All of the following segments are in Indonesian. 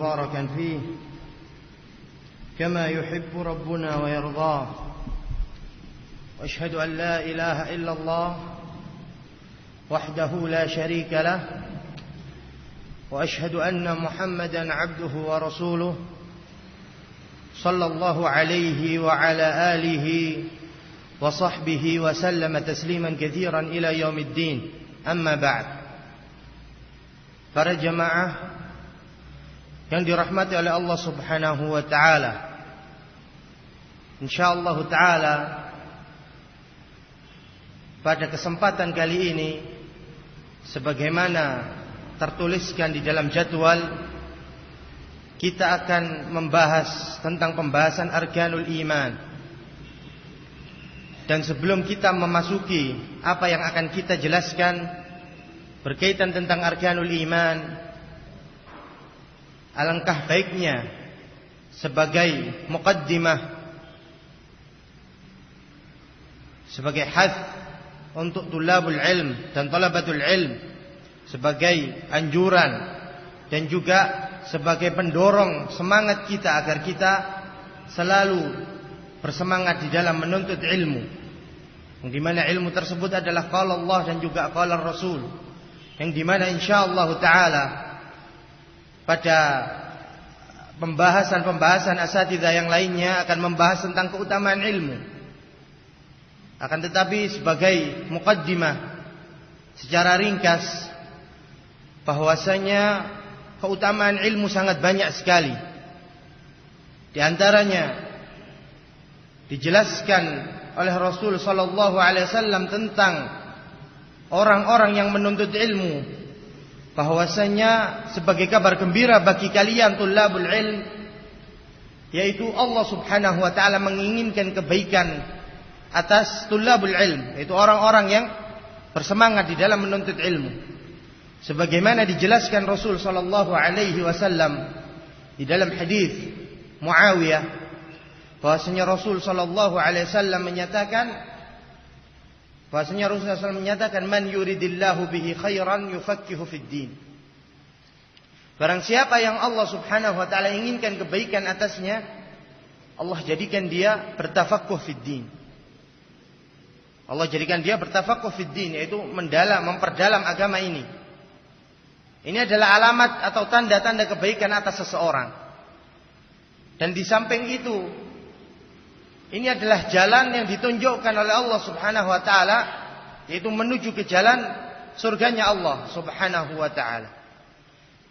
مباركا فيه كما يحب ربنا ويرضاه وأشهد أن لا إله إلا الله وحده لا شريك له وأشهد أن محمدا عبده ورسوله صلى الله عليه وعلى آله وصحبه وسلم تسليما كثيرا إلى يوم الدين. أما بعد. Para jemaah yang dirahmati oleh Allah Subhanahu wa taala, insyaallah taala pada kesempatan kali ini, sebagaimana tertuliskan di dalam jadwal, kita akan membahas tentang pembahasan arkanul iman. Dan sebelum kita memasuki apa yang akan kita jelaskan berkaitan tentang arkanul iman, alangkah baiknya sebagai muqaddimah, sebagai hath untuk tulabul ilm dan talabatul ilm, sebagai anjuran dan juga sebagai pendorong semangat kita agar kita selalu bersemangat di dalam menuntut ilmu, yang dimana ilmu tersebut adalah qala Allah dan juga qala Rasul, yang dimana insyaallah ta'ala pada pembahasan asatidzah yang lainnya akan membahas tentang keutamaan ilmu. Akan tetapi sebagai muqaddimah secara ringkas, bahwasanya keutamaan ilmu sangat banyak sekali. Di antaranya dijelaskan oleh Rasul sallallahu alaihi wasallam tentang orang-orang yang menuntut ilmu, bahwasanya sebagai kabar gembira bagi kalian tulabul ilm, yaitu Allah Subhanahu wa taala menginginkan kebaikan atas tulabul ilm, yaitu orang-orang yang bersemangat di dalam menuntut ilmu. Sebagaimana dijelaskan Rasul sallallahu alaihi wasallam di dalam hadis Muawiyah, bahwasanya Rasul sallallahu alaihi wasallam menyatakan, bahwasanya Rasulullah SAW menyatakan, man yuridillahu bihi khairan yufaqqihu fid din. Barang siapa yang Allah Subhanahu wa taala inginkan kebaikan atasnya, Allah jadikan dia bertafaqquh fid din. Allah jadikan dia bertafaqquh fid din, yaitu memperdalam agama ini. Ini adalah alamat atau tanda-tanda kebaikan atas seseorang. Dan di samping itu, ini adalah jalan yang ditunjukkan oleh Allah Subhanahu wa taala, yaitu menuju ke jalan surganya Allah Subhanahu wa taala.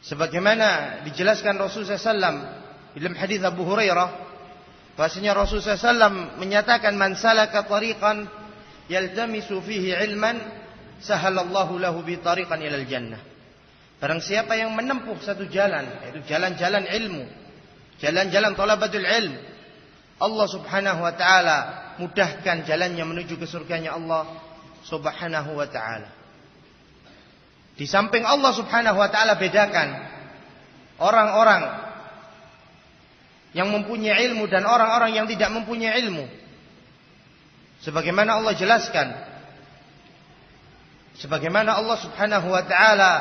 Sebagaimana dijelaskan Rasulullah SAW dalam hadis Abu Hurairah, bahwasanya Rasulullah SAW menyatakan, man salaka tariqan yaltamisu fihi ilman sahalallahu lahu bi tariqan ilal jannah. Barang siapa yang menempuh satu jalan, yaitu jalan-jalan ilmu, jalan-jalan talabatul ilm, Allah Subhanahu wa taala mudahkan jalannya menuju ke surganya Allah Subhanahu wa taala. Di samping Allah Subhanahu wa taala bedakan orang-orang yang mempunyai ilmu dan orang-orang yang tidak mempunyai ilmu. Sebagaimana Allah jelaskan, sebagaimana Allah Subhanahu wa taala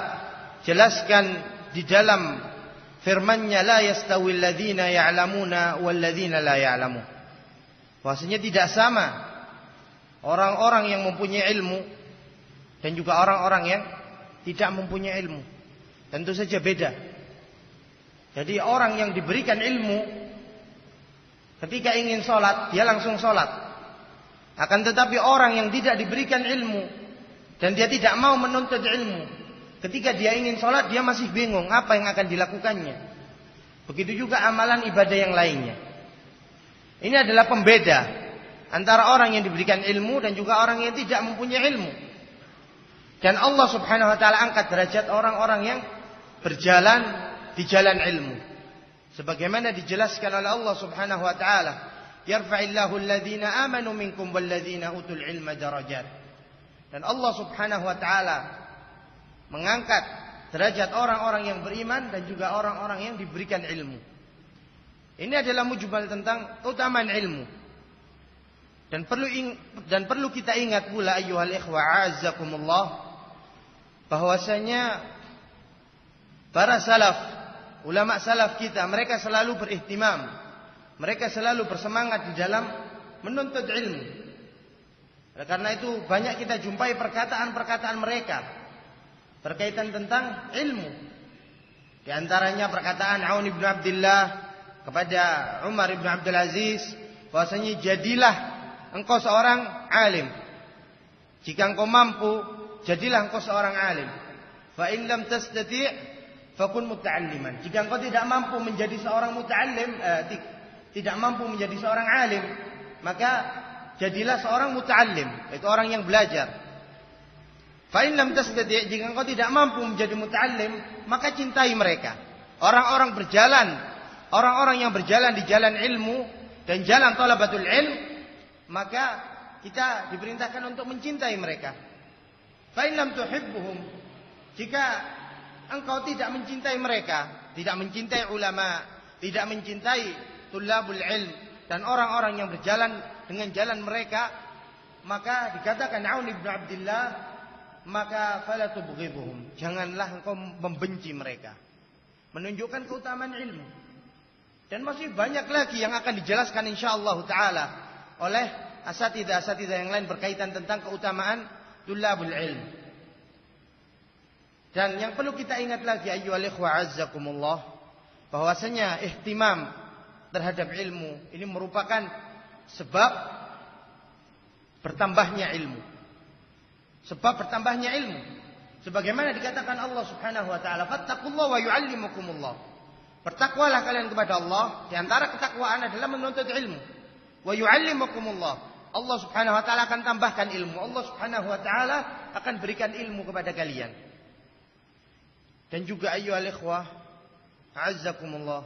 jelaskan di dalam firman-Nya, la yastawil ladzina ya'lamuna wal ladzina la ya'lamun. Bahwasanya tidak sama orang-orang yang mempunyai ilmu dan juga orang-orang yang tidak mempunyai ilmu. Tentu saja beda. Jadi orang yang diberikan ilmu, ketika ingin sholat dia langsung sholat. Akan tetapi orang yang tidak diberikan ilmu dan dia tidak mau menuntut ilmu, ketika dia ingin sholat dia masih bingung apa yang akan dilakukannya. Begitu juga amalan ibadah yang lainnya. Ini adalah pembeda antara orang yang diberikan ilmu dan juga orang yang tidak mempunyai ilmu. Dan Allah Subhanahu wa taala angkat derajat orang-orang yang berjalan di jalan ilmu. Sebagaimana dijelaskan oleh Allah Subhanahu wa taala, yarfa'illahu alladhina amanu minkum walladhina utul ilma darajat. Dan Allah Subhanahu wa taala mengangkat derajat orang-orang yang beriman dan juga orang-orang yang diberikan ilmu. Ini adalah mujmal tentang keutamaan ilmu. Dan perlu kita ingat pula ayyuhal ikhwa a'azzakumullah, bahwasanya para salaf ulama salaf kita, mereka selalu berihtimam, mereka selalu bersemangat di dalam menuntut ilmu. Karena itu banyak kita jumpai perkataan-perkataan mereka berkaitan tentang ilmu. Di antaranya perkataan Aun ibn Abdullah kepada Umar ibn Abdul Aziz, bahwasanya jadilah engkau seorang alim. Jika engkau mampu, jadilah engkau seorang alim. Fa in lam tastati' fakun muta'alliman. Jika engkau tidak mampu menjadi seorang muta'allim, tidak mampu menjadi seorang alim, maka jadilah seorang muta'allim, yaitu orang yang belajar. Fa in lam tastati', jika engkau tidak mampu menjadi muta'allim, maka cintai mereka. Orang-orang yang berjalan di jalan ilmu dan jalan thalabatul ilm, maka kita diperintahkan untuk mencintai mereka. Fa in lam tuhibbuhum, jika engkau tidak mencintai mereka, tidak mencintai ulama, tidak mencintai tulabul ilm dan orang-orang yang berjalan dengan jalan mereka, maka dikatakan Aun ibn Abdullah, maka fala tubghibuhum, janganlah engkau membenci mereka. Menunjukkan keutamaan ilmu. Dan masih banyak lagi yang akan dijelaskan insyaallah taala oleh asatidzah yang lain berkaitan tentang keutamaan tulabul ilm. Dan yang perlu kita ingat lagi ayyuhal ikhwa azzakumullah, bahwasanya ihtimam terhadap ilmu ini merupakan sebab bertambahnya ilmu. Sebab bertambahnya ilmu. Sebagaimana dikatakan Allah Subhanahu wa taala, fattaqullaha wa yu'allimukumullah. Bertakwalah kalian kepada Allah, di antara ketakwaan adalah menuntut ilmu. Wa yu'allimukumullah. Allah Subhanahu wa taala akan tambahkan ilmu. Allah Subhanahu wa taala akan berikan ilmu kepada kalian. Dan juga ayyuhal ikhwah a'azzakumullah,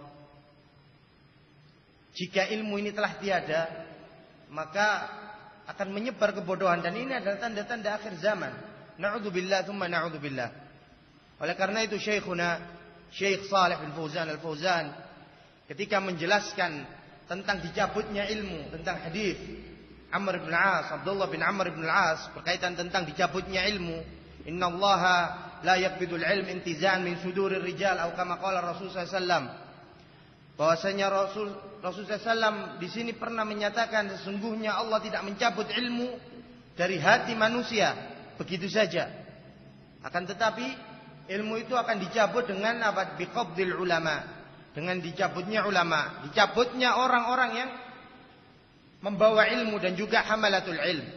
jika ilmu ini telah tiada, maka akan menyebar kebodohan, dan ini adalah tanda-tanda akhir zaman. Na'udzubillah tsumma na'udzubillah. Oleh karena itu Syekh Shalih bin Fauzan Al-Fauzan ketika menjelaskan tentang dicabutnya ilmu, tentang hadis Amr bin Al-As, Abdullah bin Amr bin Al-As berkaitan tentang dicabutnya ilmu, innallaha la yaqbidul ilm intiza'an min sudurir rijal, atau kama qala Rasul sallallahu alaihi wasallam. Bahwasanya Rasul SAW di sini pernah menyatakan sesungguhnya Allah tidak mencabut ilmu dari hati manusia begitu saja. Akan tetapi ilmu itu akan dicabut dengan apa? Biqabdil ulama, dengan dicabutnya ulama, dicabutnya orang-orang yang membawa ilmu dan juga hamalatul ilm.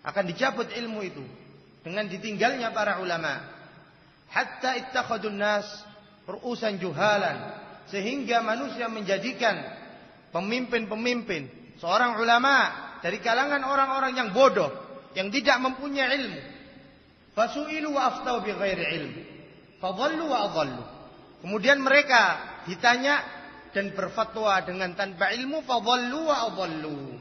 Akan dicabut ilmu itu dengan ditinggalnya para ulama. Hatta ittakhadun nas ru'usan juhalan, sehingga manusia menjadikan pemimpin-pemimpin seorang ulama dari kalangan orang-orang yang bodoh, yang tidak mempunyai ilmu. Fasu'ilu wa aftau bi ghairi ilm, fadhallu wa adhallu. Kemudian mereka ditanya dan berfatwa dengan tanpa ilmu, fadhallu wa adhallu.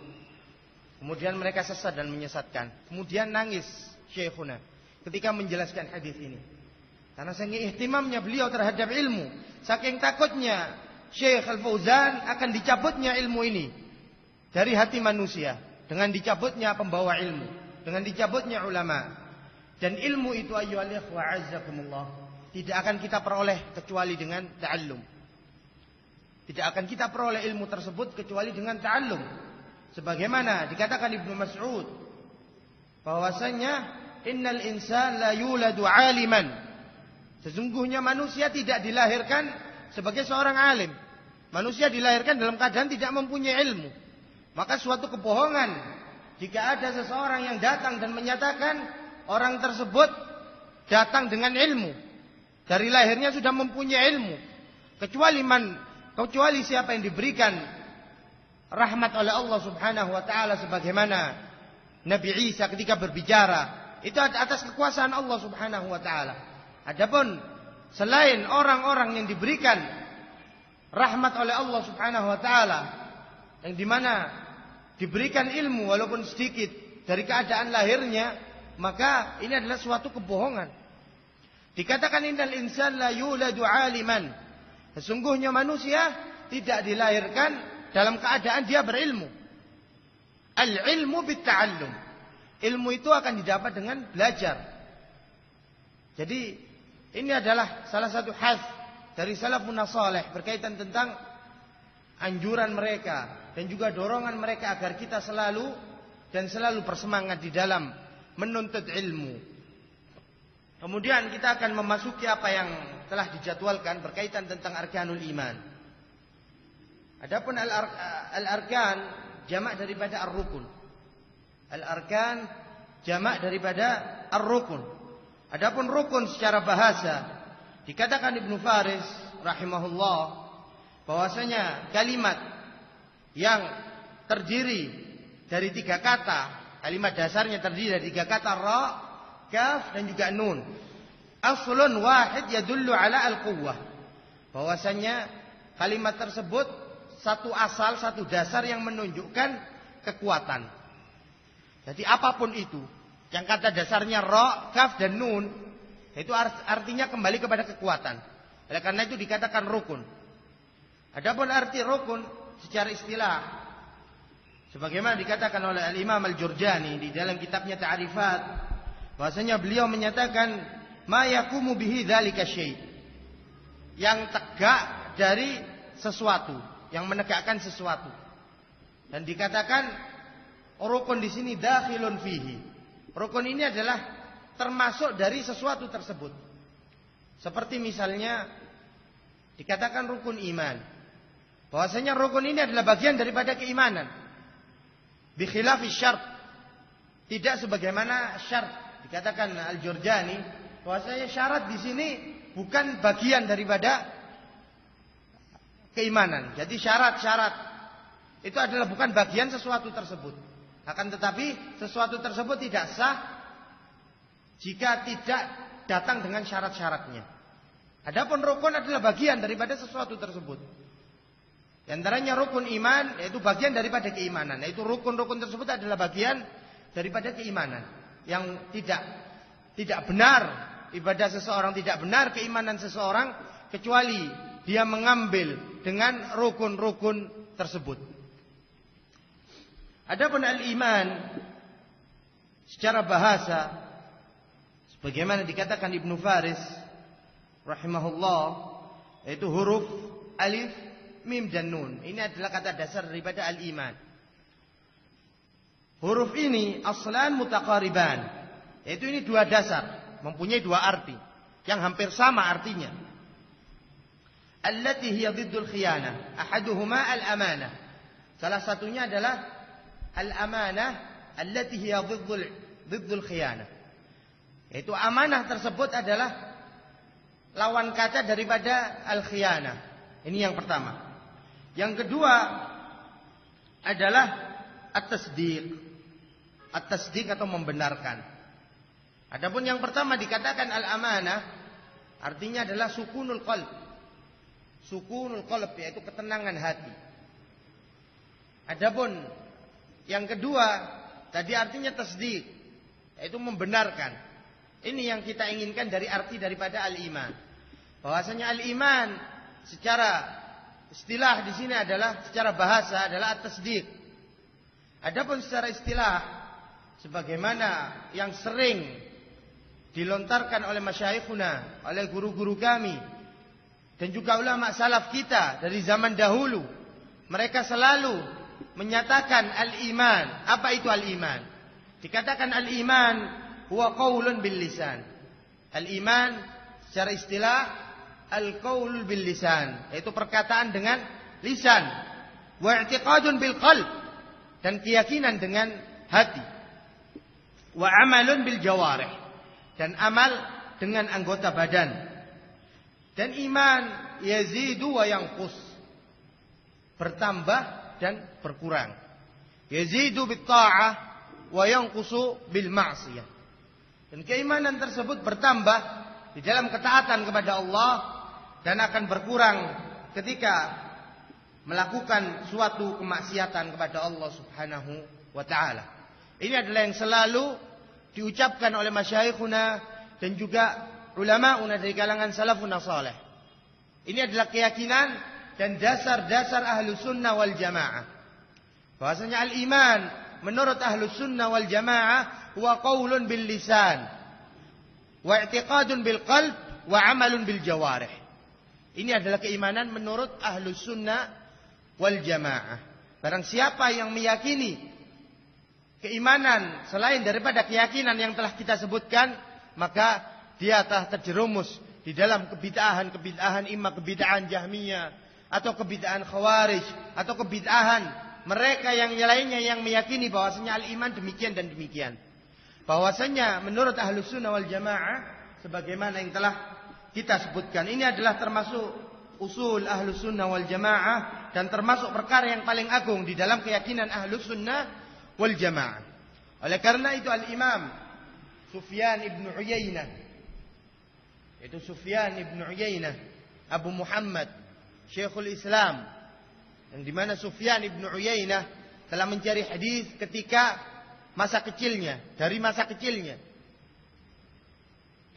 Kemudian mereka sesat dan menyesatkan. Kemudian nangis Syekhuna ketika menjelaskan hadis ini, karena saking ihtimamnya beliau terhadap ilmu, saking takutnya Syekh Al-Fauzan akan dicabutnya ilmu ini dari hati manusia, dengan dicabutnya pembawa ilmu, dengan dicabutnya ulama. Dan ilmu itu ayyuhal ikhwa azzakumullah tidak akan kita peroleh kecuali dengan ta'allum. Tidak akan kita peroleh ilmu tersebut kecuali dengan ta'allum. Sebagaimana dikatakan Ibnu Mas'ud, bahwasanya innal insan la yuladu aliman, sesungguhnya manusia tidak dilahirkan sebagai seorang alim. Manusia dilahirkan dalam keadaan tidak mempunyai ilmu. Maka suatu kebohongan jika ada seseorang yang datang dan menyatakan orang tersebut datang dengan ilmu, dari lahirnya sudah mempunyai ilmu, kecuali siapa yang diberikan rahmat oleh Allah Subhanahu wa taala, sebagaimana Nabi Isa ketika berbicara, itu atas kekuasaan Allah Subhanahu wa taala. Adapun selain orang-orang yang diberikan rahmat oleh Allah Subhanahu wa taala, yang dimana diberikan ilmu walaupun sedikit dari keadaan lahirnya, maka ini adalah suatu kebohongan. Dikatakan innal insan la yuladu aliman, sesungguhnya manusia tidak dilahirkan dalam keadaan dia berilmu. Al-ilmu bit-ta'allum, ilmu itu akan didapat dengan belajar. Jadi ini adalah salah satu khas dari salafun saleh berkaitan tentang anjuran mereka dan juga dorongan mereka agar kita selalu bersemangat di dalam menuntut ilmu. Kemudian kita akan memasuki apa yang telah dijadwalkan berkaitan tentang arkanul iman. Adapun al-arkan jamak daripada ar-rukun. Al-arkan jamak daripada ar-rukun. Adapun rukun secara bahasa dikatakan Ibnu Faris rahimahullah bahwasanya kalimat yang terdiri dari 3 kata, kalimat dasarnya terdiri dari 3 kata ra, kaf dan juga nun. Aslun wahid yadullu ala al-quwwah. Bahwasanya kalimat tersebut satu asal, satu dasar yang menunjukkan kekuatan. Jadi apapun itu, yang kata dasarnya ra, kaf dan nun, itu artinya kembali kepada kekuatan. Oleh karena itu dikatakan rukun. Adapun arti rukun secara istilah, sebagaimana dikatakan oleh Al-Imam Al-Jurjani di dalam kitabnya Ta'rifat, bahwasanya beliau menyatakan ma yakumu bihi dzalika syai', yang tegak dari sesuatu, yang menegakkan sesuatu. Dan dikatakan rukun di sini dakhilun fihi. Rukun ini adalah termasuk dari sesuatu tersebut. Seperti misalnya dikatakan rukun iman, bahwasanya rukun ini adalah bagian daripada keimanan. Bi khilafi syart, tidak sebagaimana syarat. Dikatakan Al-Jurjani bahwasanya syarat di sini bukan bagian daripada keimanan. Jadi syarat-syarat itu adalah bukan bagian sesuatu tersebut. Akan tetapi sesuatu tersebut tidak sah jika tidak datang dengan syarat-syaratnya. Adapun rukun adalah bagian daripada sesuatu tersebut. Di antaranya rukun iman, yaitu bagian daripada keimanan. Yaitu rukun-rukun tersebut adalah bagian daripada keimanan. Yang tidak benar ibadah seseorang, tidak benar keimanan seseorang kecuali dia mengambil dengan rukun-rukun tersebut. Adapun al-iman secara bahasa, sebagaimana dikatakan Ibnu Faris rahimahullah, yaitu huruf alif, mim dan nun. Ini adalah kata dasar daripada al-iman. Huruf ini aslan mutaqariban, yaitu ini 2 dasar, mempunyai 2 arti yang hampir sama artinya. Allati hiya dhiddul khiyanah, ahaduhuma al-amanah. Salah satunya adalah al-amanah allati hiya dhiddul khiyanah. Yaitu amanah tersebut adalah lawan kata daripada al-khiyanah. Ini yang pertama. Yang kedua adalah at-tasdiq. At-tasdiq atau membenarkan. Adapun yang pertama dikatakan al-amanah, artinya adalah sukunul qalb. Sukunul qalb, yaitu ketenangan hati. Adapun yang kedua tadi artinya tasdiq, yaitu membenarkan. Ini yang kita inginkan dari arti daripada al-iman. Bahwasanya al-iman secara istilah di sini adalah, secara bahasa adalah at-tasdiq. Adapun secara istilah, sebagaimana yang sering dilontarkan oleh masyaikhuna, oleh guru-guru kami dan juga ulama salaf kita dari zaman dahulu, mereka selalu menyatakan al-iman. Apa itu al-iman? Dikatakan al-iman huwa qaulun bil lisan. Al-iman secara istilah al-qaul bil lisan, yaitu perkataan dengan lisan, wa i'tiqadun bil qalb, dan keyakinan dengan hati. Wa amalun bil jawarih, dan amal dengan anggota badan. Dan iman yazidu wa yanqus, bertambah dan berkurang. Yazidu bit ta'ah wa yanqusu bil ma'siyah. Dan keimanan tersebut bertambah di dalam ketaatan kepada Allah dan akan berkurang ketika melakukan suatu kemaksiatan kepada Allah Subhanahu wa taala. Ini adalah yang selalu diucapkan oleh masyaikhuna dan juga ulamauna dari kalangan salafun salih. Ini adalah keyakinan dan dasar-dasar ahlu sunnah wal jamaah. Bahwasanya al-iman menurut ahlu sunnah wal jamaah huwa qaulun bil lisan, wa i'tiqadun bil qalb, wa amalun bil jawarih. Ini adalah keimanan menurut Ahlus Sunnah wal Jamaah. Barang siapa yang meyakini keimanan selain daripada keyakinan yang telah kita sebutkan, maka dia telah terjerumus di dalam kebid'ahan imma kebid'ahan Jahmiyah atau kebid'ahan Khawarij atau kebid'ahan mereka yang lainnya yang meyakini bahwasanya al-iman demikian dan demikian. Bahwasanya menurut Ahlus Sunnah wal Jamaah sebagaimana yang telah kita sebutkan, ini adalah termasuk usul Ahlus Sunnah wal Jamaah dan termasuk perkara yang paling agung di dalam keyakinan Ahlus Sunnah wal Jamaah. Oleh karena itu Al-Imam Sufyan ibn Uyainah, itu Sufyan ibn Uyainah Abu Muhammad Syekhul Islam, yang dimana Sufyan ibn Uyainah telah mencari hadis ketika masa kecilnya, dari masa kecilnya.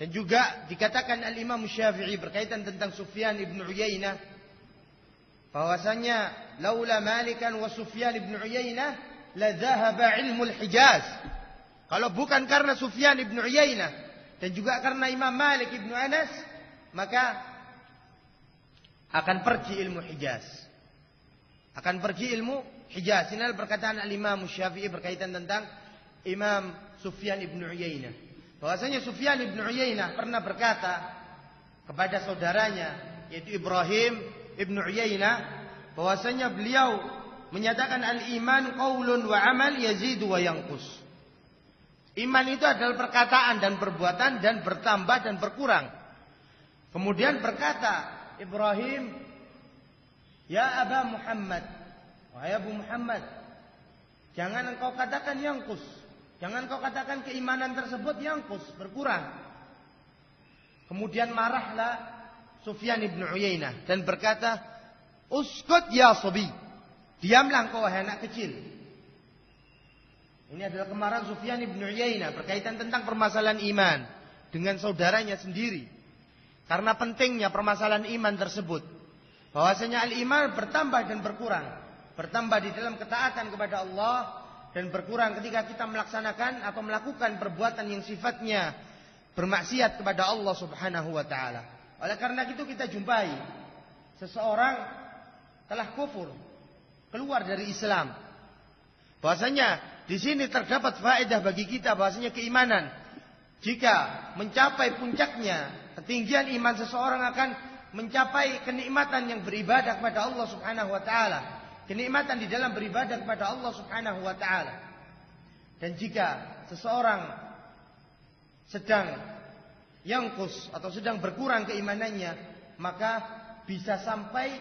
Dan juga dikatakan Al-Imam Syafi'i berkaitan tentang Sufyan ibn Uyainah, bahwasanya laula Malikan wa Sufyan ibn Uyainah la dhahaba ilmul Hijaz. Kalau bukan karena Sufyan ibn Uyainah dan juga karena Imam Malik ibn Anas, maka akan pergi ilmu Hijaz. Akan pergi ilmu Hijaz. Ini adalah perkataan Al-Imam Syafi'i berkaitan tentang Imam Sufyan ibn Uyainah. Bahwasanya Sufyan ibn Uyainah pernah berkata kepada saudaranya yaitu Ibrahim ibn Uyainah, bahwasanya beliau menyatakan al-iman qaulun wa amal yazidu wa yanqus. Iman itu adalah perkataan dan perbuatan dan bertambah dan berkurang. Kemudian berkata Ibrahim, ya Aba Muhammad, wahai Abu Muhammad, jangan engkau katakan yanqus. Jangan kau katakan keimanan tersebut yanqus, berkurang. Kemudian marahlah Sufyan ibn Uyainah dan berkata, uskut ya sobi, diamlah engkau wahai anak kecil. Ini adalah kemarahan Sufyan ibn Uyainah berkaitan tentang permasalahan iman dengan saudaranya sendiri. Karena pentingnya permasalahan iman tersebut, bahwasanya al-iman bertambah dan berkurang. Bertambah di dalam ketaatan kepada Allah dan berkurang ketika kita melaksanakan atau melakukan perbuatan yang sifatnya bermaksiat kepada Allah Subhanahu wa taala. Oleh karena itu kita jumpai seseorang telah kufur, keluar dari Islam. Bahwasanya di sini terdapat faedah bagi kita bahwasanya keimanan jika mencapai puncaknya, ketinggian iman seseorang akan mencapai kenikmatan yang beribadah kepada Allah Subhanahu wa taala. Kenikmatan di dalam beribadah kepada Allah Subhanahu wa taala. Dan jika seseorang sedang yanqus atau sedang berkurang keimanannya, maka bisa sampai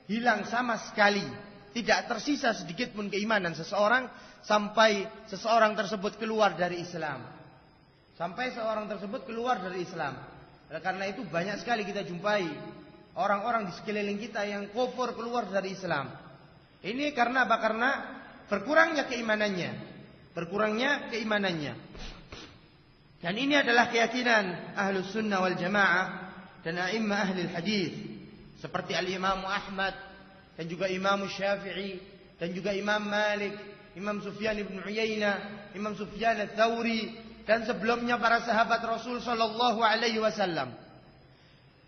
hilang sama sekali, tidak tersisa sedikit pun keimanan seseorang sampai seseorang tersebut keluar dari Islam. Sampai seorang tersebut keluar dari Islam. Oleh karena itu banyak sekali kita jumpai orang-orang di sekeliling kita yang kufur keluar dari Islam. Ini karena apa? Karena berkurangnya keimanannya. Berkurangnya keimanannya. Dan ini adalah keyakinan Ahlus Sunnah wal Jamaah dan a'imma ahli hadis seperti Al-Imam Ahmad dan juga Imam Syafi'i dan juga Imam Malik, Imam Sufyan ibn Uyainah, Imam Sufyan Ats-Tsauri dan sebelumnya para sahabat Rasul sallallahu alaihi wasallam.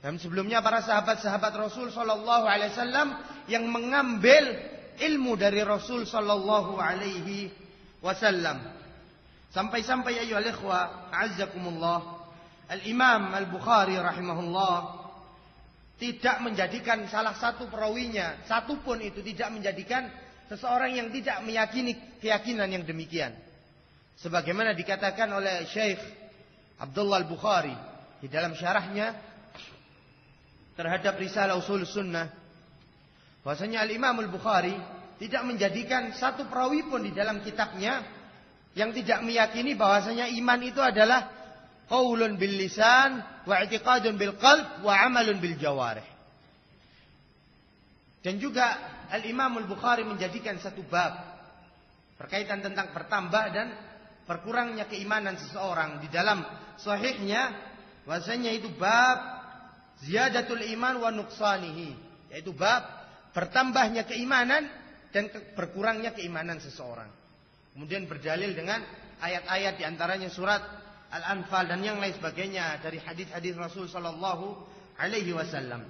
Dan sebelumnya para sahabat-sahabat Rasul sallallahu alaihi wasallam yang mengambil ilmu dari Rasul sallallahu alaihi wasallam. Sampai-sampai ayyuhal ikhwah, a'azzakumullah, Al-Imam Al-Bukhari rahimahullah tidak menjadikan salah satu perawinya, satu pun itu tidak menjadikan seseorang yang tidak meyakini keyakinan yang demikian. Sebagaimana dikatakan oleh Syekh Abdullah Al-Bukhari di dalam syarahnya terhadap Risalah Ushul Sunnah, bahwasanya Al-Imam Al-Bukhari tidak menjadikan satu perawi pun di dalam kitabnya yang tidak meyakini bahwasanya iman itu adalah qaulun bil lisan wa i'tiqadun bil qalb wa amalun bil jawarih. Dan juga Al-Imam Al-Bukhari menjadikan satu bab berkaitan tentang bertambah dan berkurangnya keimanan seseorang di dalam sahihnya, bahwasanya itu bab ziyadatul iman wa nuqsanihi, yaitu bab bertambahnya keimanan dan berkurangnya keimanan seseorang. Kemudian berdalil dengan ayat-ayat di antaranya surat Al-Anfal dan yang lain sebagainya dari hadis-hadis Rasul sallallahu alaihi wasallam.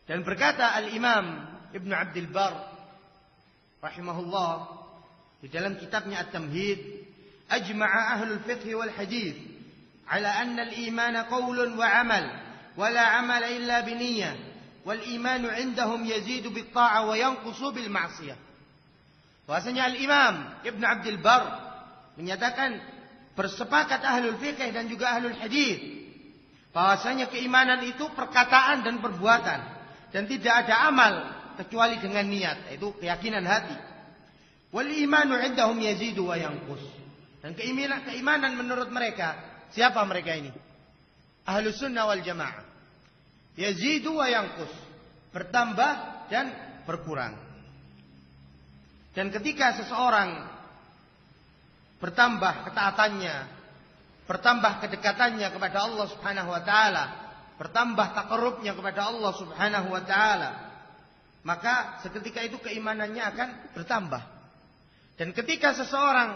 Dan berkata Al-Imam Ibn Abdul Bar rahimahullah di dalam kitabnya At-Tamhid, ajma'a ahlul fiqh wal hadith ala anna al-iman qawlun wa amal wa la amala illa biniyyah wal iman 'indahum yazidu bit ta'ah wa yanqusu bil ma'siyah. Bahasanya Al-Imam Ibn Abdul Bar menyatakan, bersepakat ahlul fiqh dan juga ahlul hadith bahwasanya keimanan itu perkataan dan perbuatan. Dan tidak ada amal kecuali dengan niat, itu keyakinan hati. Wal imanu 'indahum yazidu wa yanqus. Dan keimanan menurut mereka, siapa mereka ini? Ahlus sunnah wal jamaah. Yazidu wa yanqus, bertambah dan berkurang. Dan ketika seseorang bertambah ketaatannya, bertambah kedekatannya kepada Allah Subhanahu wa taala, bertambah takarrubnya kepada Allah Subhanahu wa taala, maka seketika itu keimanannya akan bertambah. Dan ketika seseorang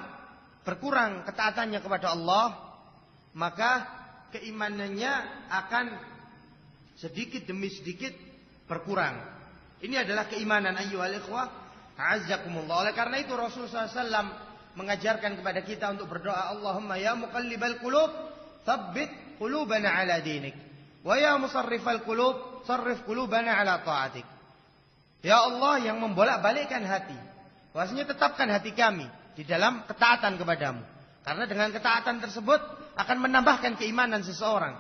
berkurang ketaatannya kepada Allah, maka keimanannya akan sedikit demi sedikit berkurang. Ini adalah keimanan ayyuhal ikhwah, a'azzakumullah. Oleh karena itu Rasulullah SAW mengajarkan kepada kita untuk berdoa, Allahumma ya muqallibal qulub, tsabbit qulubana ala dinik. Wa ya musarrifal qulub, sarrif qulubana ala ta'atik. Ya Allah yang membolak-balikkan hati, bahwasanya tetapkan hati kami di dalam ketaatan kepadamu. Karena dengan ketaatan tersebut akan menambahkan keimanan seseorang.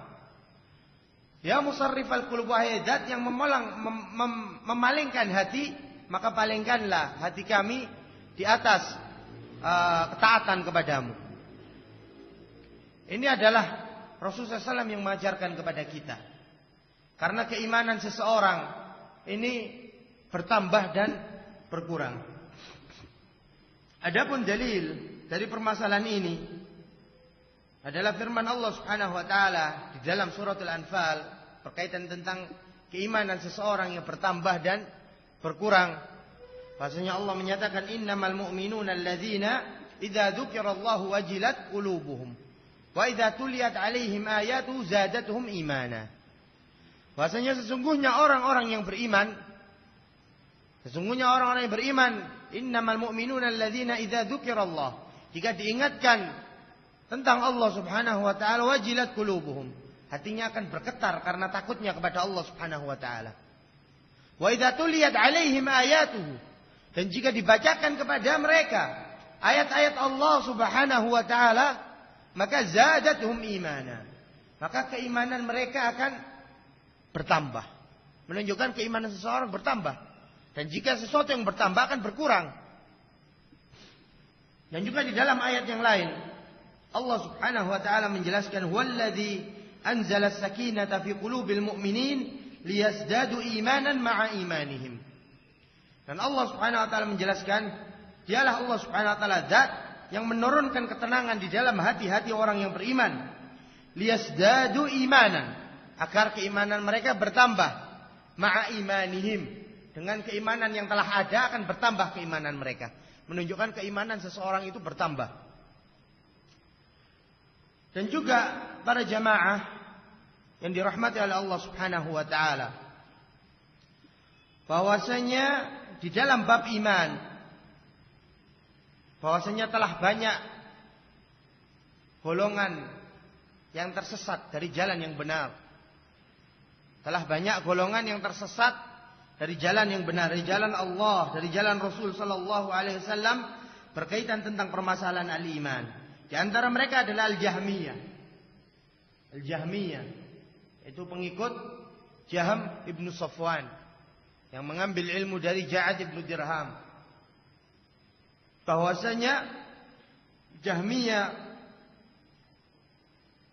Ya musarrifal qulub, wahai zat yang memalingkan hati, maka palingkanlah hati kami di atas ketaatan kepadamu. Ini adalah Rasulullah SAW yang mengajarkan kepada kita. Karena keimanan seseorang ini bertambah dan berkurang. Adapun dalil dari permasalahan ini adalah firman Allah Subhanahu wa taala di dalam surat Al-Anfal berkaitan tentang keimanan seseorang yang bertambah dan berkurang. Bahasanya Allah menyatakan, innamal mu'minuna alladzina idza dzukirallahu wajilat qulubuhum wa idza tuliyat alaihim ayatu zadatuhum imana. Bahasanya sesungguhnya orang-orang yang beriman, innamal mu'minuna alladzina idza dzukirallah, jika diingatkan tentang Allah Subhanahu wa taala, wajilat qulubuhum, hatinya akan bergetar karena takutnya kepada Allah Subhanahu wa taala. Wa idza tuliyat alaihim ayatuhu, dan jika dibacakan kepada mereka ayat-ayat Allah Subhanahu wa taala, maka zadatuhum imana, maka keimanan mereka akan bertambah. Menunjukkan keimanan seseorang bertambah. Dan jika sesuatu yang bertambah akan berkurang. Dan juga di dalam ayat yang lain Allah Subhanahu wa taala menjelaskan, huwallazi anzala as-sakinata fi qulubil mu'minin liyazdadu imanan ma'a imanihim. Dan Allah Subhanahu wa taala menjelaskan, dialah Allah Subhanahu wa taala zat yang menurunkan ketenangan di dalam hati-hati orang yang beriman, liyazdadu imanan, agar keimanan mereka bertambah, ma'a imanihim, dengan keimanan yang telah ada akan bertambah keimanan mereka. Menunjukkan keimanan seseorang itu bertambah. Dan juga para jamaah yang dirahmati oleh Allah Subhanahu wa taala, bahwasanya di dalam bab iman, bahwasanya telah banyak golongan yang tersesat dari jalan yang benar. Telah banyak golongan yang tersesat dari jalan yang benar, dari jalan Allah, dari jalan Rasul sallallahu alaihi wasallam berkaitan tentang permasalahan al-iman. Di antara mereka adalah Al-Jahmiyah. Al-Jahmiyah itu pengikut Jahm ibnu Safwan yang mengambil ilmu dari Ja'ad ibnu Dirham. Bahwasanya Jahmiyah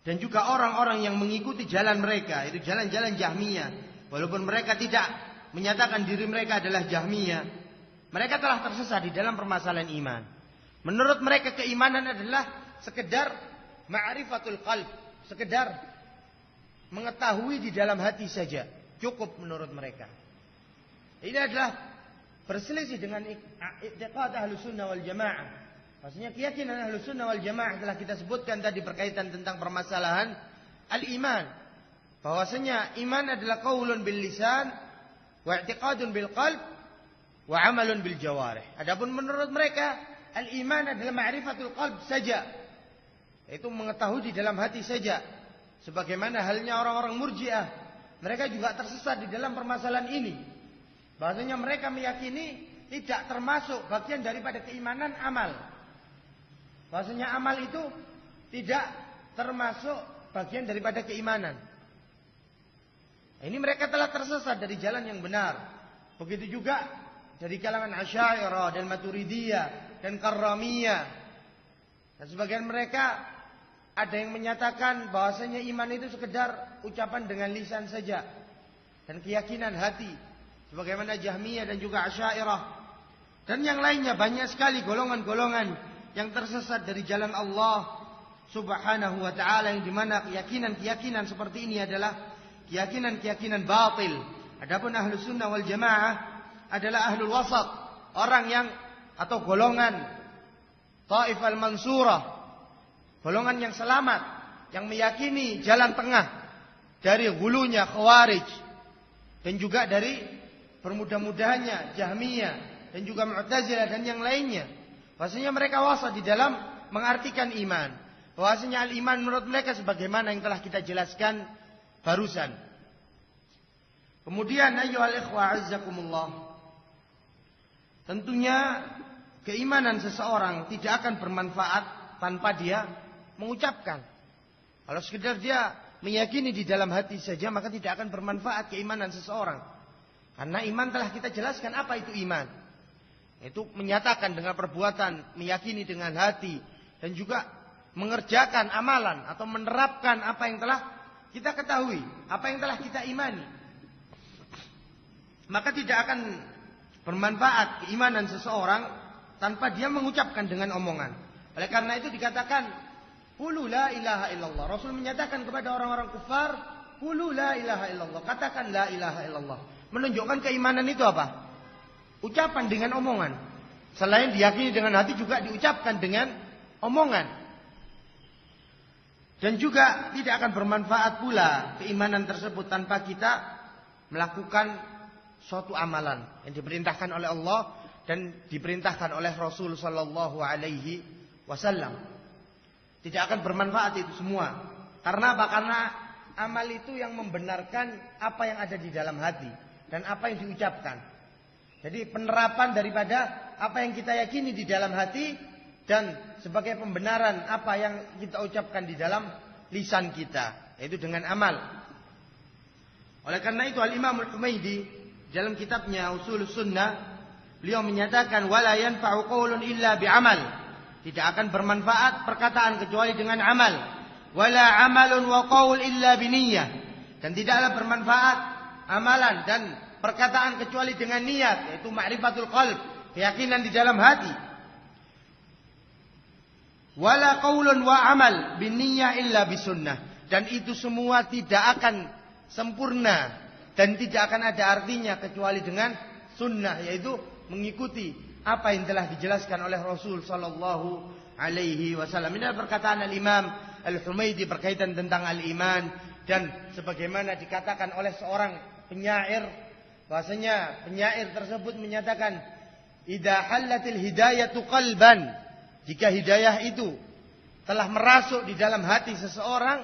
dan juga orang-orang yang mengikuti jalan mereka, itu jalan-jalan Jahmiyah, walaupun mereka tidak menyatakan diri mereka adalah Jahmiyah, mereka telah tersesat di dalam permasalahan iman. Menurut mereka keimanan adalah sekedar ma'rifatul qalb, sekedar mengetahui di dalam hati saja, cukup menurut mereka. Ini adalah berselisih dengan i'tiqad Ahlus Sunnah wal Jamaah. Maksudnya keyakinan Ahlus Sunnah wal Jamaah telah kita sebutkan tadi berkaitan tentang permasalahan al-iman. Bahwasanya iman adalah qaulun bil lisan wa i'tiqadun bil qalb wa 'amalun bil jawarih. Adapun menurut mereka al-iman adalah ma'rifatul qalb saja. Itu mengetahui di dalam hati saja. Sebagaimana halnya orang-orang Murji'ah, mereka juga tersesat di dalam permasalahan ini. Bahwasanya mereka meyakini tidak termasuk bagian daripada keimanan amal. Bahwasanya amal itu tidak termasuk bagian daripada keimanan. Ini mereka telah tersesat dari jalan yang benar. Begitu juga dari kalangan Asy'ariyah dan Maturidiyah dan Karramiyah. Dan sebagian mereka ada yang menyatakan bahwasanya iman itu sekedar ucapan dengan lisan saja dan keyakinan hati, sebagaimana Jahmiyah dan juga Asy'ariyah dan yang lainnya. Banyak sekali golongan-golongan yang tersesat dari jalan Allah Subhanahu wa ta'ala, yang dimana keyakinan-keyakinan seperti ini adalah keyakinan-keyakinan batil. Adapun Ahlus Sunnah wal Jamaah adalah ahlul wasat, orang yang atau golongan Taifah al-Mansurah, golongan yang selamat, yang meyakini jalan tengah dari hulunya Khawarij dan juga dari permudah-mudahannya Jahmiyah dan juga Mu'tazilah dan yang lainnya. Bahwasanya mereka wasat di dalam mengartikan iman. Bahwasanya al-iman menurut mereka sebagaimana yang telah kita jelaskan barusan. Kemudian ayyuhal ikhwa azzakumullah, tentunya keimanan seseorang tidak akan bermanfaat tanpa dia mengucapkan. Kalau sekedar dia meyakini di dalam hati saja, maka tidak akan bermanfaat keimanan seseorang. Karena iman telah kita jelaskan apa itu iman. Itu menyatakan dengan perbuatan, meyakini dengan hati, dan juga mengerjakan amalan atau menerapkan apa yang telah kita ketahui, apa yang telah kita imani. Maka tidak akan bermanfaat keimanan seseorang tanpa dia mengucapkan dengan omongan. Oleh karena itu dikatakan qulu la ilaha illallah. Rasul menyatakan kepada orang-orang kufar, qulu la ilaha illallah, katakan la ilaha illallah. Menunjukkan keimanan itu apa? Ucapan dengan omongan. Selain diyakini dengan hati, juga diucapkan dengan omongan. Dan juga tidak akan bermanfaat pula keimanan tersebut tanpa kita melakukan suatu amalan yang diperintahkan oleh Allah dan diperintahkan oleh Rasul sallallahu alaihi wasallam. Tidak akan bermanfaat itu semua. Karena apa? Karena amal itu yang membenarkan apa yang ada di dalam hati dan apa yang diucapkan. Jadi penerapan daripada apa yang kita yakini di dalam hati dan sebagai pembenaran apa yang kita ucapkan di dalam lisan kita, yaitu dengan amal. Oleh karena itu Al-Imam Al-Humaydi dalam kitabnya Ushulus Sunnah, beliau menyatakan wala yanfa'u qaulun illa bi'amal. Tidak akan bermanfaat perkataan kecuali dengan amal. Wala amalun wa qaul illa biniyah. Dan tidaklah bermanfaat amalan dan perkataan kecuali dengan niat, yaitu ma'rifatul qalb, keyakinan di dalam hati. Wala qaulun wa amal binniyah illa bisunnah. Dan itu semua tidak akan sempurna dan tidak akan ada artinya kecuali dengan sunnah, yaitu mengikuti apa yang telah dijelaskan oleh Rasul sallallahu alaihi wasallam. Ini adalah perkataan Al-Imam Al-Humaydi berkaitan tentang al-iman, dan sebagaimana dikatakan oleh seorang penyair, bahasanya penyair tersebut menyatakan idza hallatil hidayatu qalban, jika hidayah itu telah merasuk di dalam hati seseorang,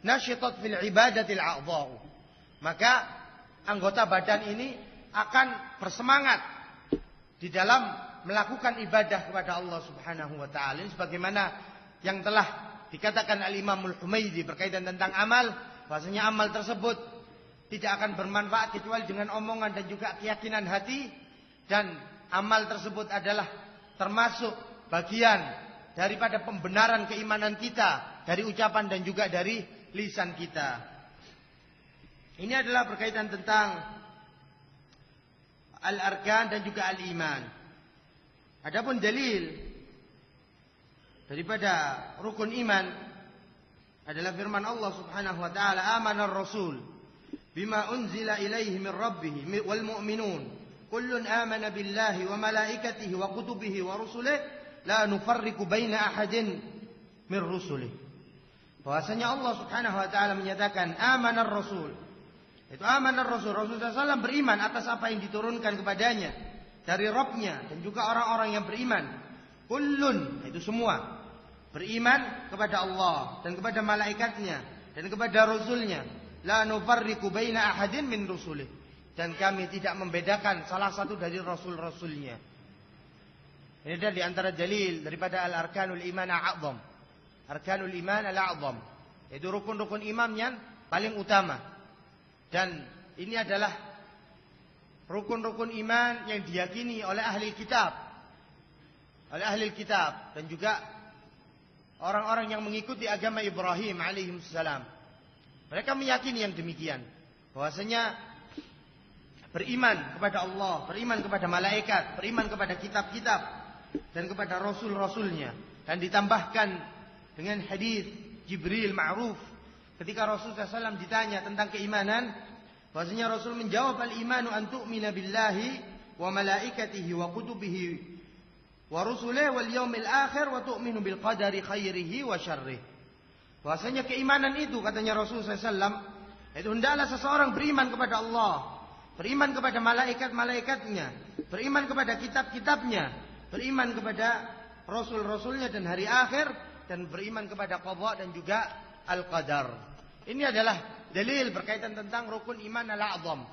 nasyitat fil ibadatil a'dha'u, maka anggota badan ini akan bersemangat di dalam melakukan ibadah kepada Allah Subhanahu wa taala. Sebagaimana yang telah dikatakan Al-Imam Al-Humaydi berkaitan tentang amal, bahwasanya amal tersebut tidak akan bermanfaat kecuali dengan omongan dan juga keyakinan hati, dan amal tersebut adalah termasuk bagian daripada pembenaran keimanan kita dari ucapan dan juga dari lisan kita. Ini adalah berkaitan tentang al-arkan dan juga al-iman. Adapun dalil daripada rukun iman adalah firman Allah Subhanahu wa taala, amanar rasul bima unzila ilaihi min rabbih wal mu'minun kullun amana billahi wa malaikatihi wa kutubihi wa rusulihi la nufarriqu baina ahadin min rusulihi. Bahwasanya Allah Subhanahu wa taala menyatakan amanar rasul, Itu amanar Rasul. Rasulullah SAW beriman atas apa yang diturunkan kepadanya dari Rabbnya dan juga orang-orang yang beriman. Kullun, itu semua beriman kepada Allah dan kepada malaikatnya dan kepada Rasulnya. La nufarriqu baina ahadin min rusulih. Dan kami tidak membedakan salah satu dari Rasul-Rasulnya. Ini adalah di antara dalil daripada al-arkanul iman al-a'zam. Arkanul iman al-a'zam. Itu rukun-rukun iman yang paling utama. Dan ini adalah rukun-rukun iman yang diyakini oleh ahli kitab. Oleh ahli kitab. Dan juga orang-orang yang mengikuti agama Ibrahim alaihissalam. Mereka meyakini yang demikian. Bahwasanya beriman kepada Allah, beriman kepada malaikat, beriman kepada kitab-kitab, dan kepada rasul-rasulnya. Dan ditambahkan dengan hadis Jibril ma'ruf. Ketika Rasulullah SAW ditanya tentang keimanan, bahwasanya Rasul menjawab, al-imanu an tu'mina billahi wa malaikatihi wa kutubihi wa rusulihi wal yaumil akhir wa tu'minu bil qadari khairihi wa syarrihi. Bahwasanya keimanan itu, katanya Rasulullah SAW, itu hendaklah seseorang beriman kepada Allah, beriman kepada malaikat-malaikatnya, beriman kepada kitab-kitabnya, beriman kepada rasul-rasulnya dan hari akhir, dan beriman kepada qada dan juga al-qadar. Ini adalah dalil berkaitan tentang rukun iman al-a'zam.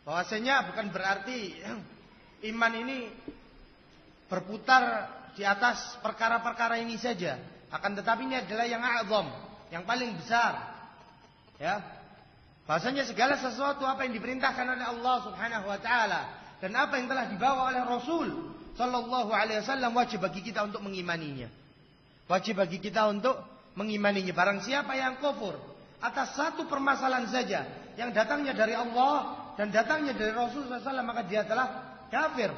Bahwasanya bukan berarti iman ini berputar di atas perkara-perkara ini saja. Akan tetapi ini adalah yang a'zam, yang paling besar. Ya. Bahwasanya segala sesuatu apa yang diperintahkan oleh Allah Subhanahu wa taala dan apa yang telah dibawa oleh Rasul sallallahu alaihi wasallam wajib bagi kita untuk mengimaninya. Wajib bagi kita untuk mengimaninya. Barang siapa yang kufur atas satu permasalahan saja yang datangnya dari Allah dan datangnya dari Rasulullah SAW, maka dia telah kafir.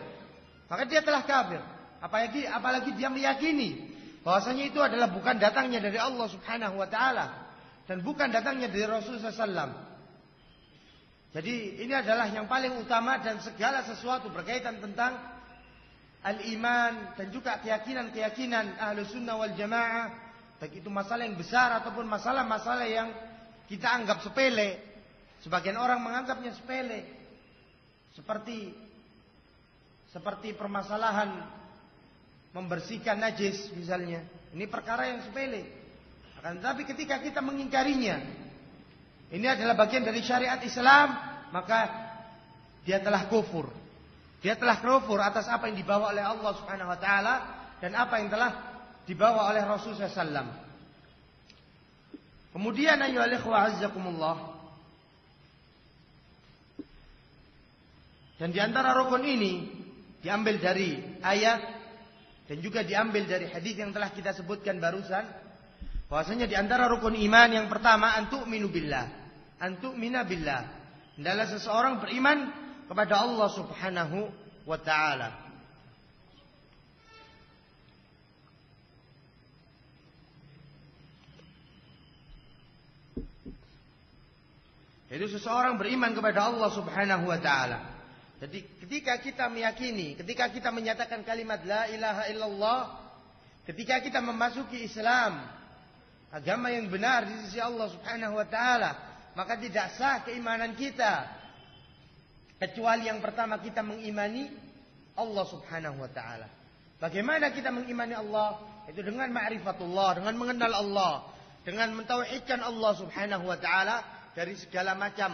Maka dia telah kafir. Apalagi dia meyakini bahwasanya itu adalah bukan datangnya dari Allah Subhanahu wa taala dan bukan datangnya dari Rasulullah SAW. Jadi ini adalah yang paling utama, dan segala sesuatu berkaitan tentang al-iman dan juga keyakinan-keyakinan Ahlus Sunnah wal Jamaah, baik itu masalah yang besar ataupun masalah-masalah yang kita anggap sepele. Sebagian orang menganggapnya sepele, seperti permasalahan membersihkan najis misalnya. Ini perkara yang sepele. Akan tetapi ketika kita mengingkarinya, ini adalah bagian dari syariat Islam, maka dia telah kufur. Dia telah kufur atas apa yang dibawa oleh Allah Subhanahu wa taala dan apa yang telah dibawa oleh Rasulullah SAW. Kemudian ayyuhal ikhwah azzakumullah, dan di antara rukun ini diambil dari ayat dan juga diambil dari hadis yang telah kita sebutkan barusan, bahwasanya di antara rukun iman yang pertama antu'minu billah, antu'mina billah, adalah seseorang beriman kepada Allah Subhanahu wa taala. Itu seseorang beriman kepada Allah Subhanahu wa taala. Jadi ketika kita meyakini, ketika kita menyatakan kalimat la ilaha illallah, ketika kita memasuki Islam, agama yang benar di sisi Allah Subhanahu wa taala, maka tidak sah keimanan kita kecuali yang pertama kita mengimani Allah Subhanahu wa taala. Bagaimana kita mengimani Allah? Itu dengan ma'rifatullah, dengan mengenal Allah, dengan mentauhidkan Allah Subhanahu wa taala dari segala macam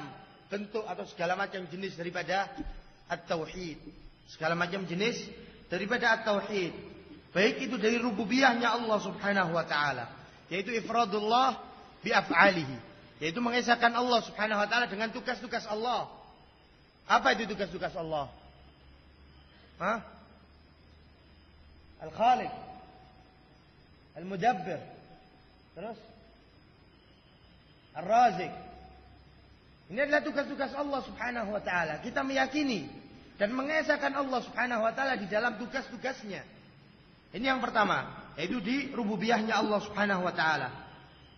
bentuk atau segala macam jenis daripada at-tauhid. Segala macam jenis daripada at-tauhid. Baik itu dari rububiyahnya Allah Subhanahu wa taala, yaitu ifradullah bi af'alihi, yaitu mengesahkan Allah Subhanahu wa taala dengan tugas-tugas Allah. Apa itu tugas-tugas Allah? Al-Khaliq, Al-Mudabbir, terus Ar-Razik. Ini adalah tugas-tugas Allah Subhanahu wa taala. Kita meyakini dan mengesahkan Allah Subhanahu wa taala di dalam tugas-tugasnya. Ini yang pertama, yaitu di rububiyahnya Allah Subhanahu wa taala.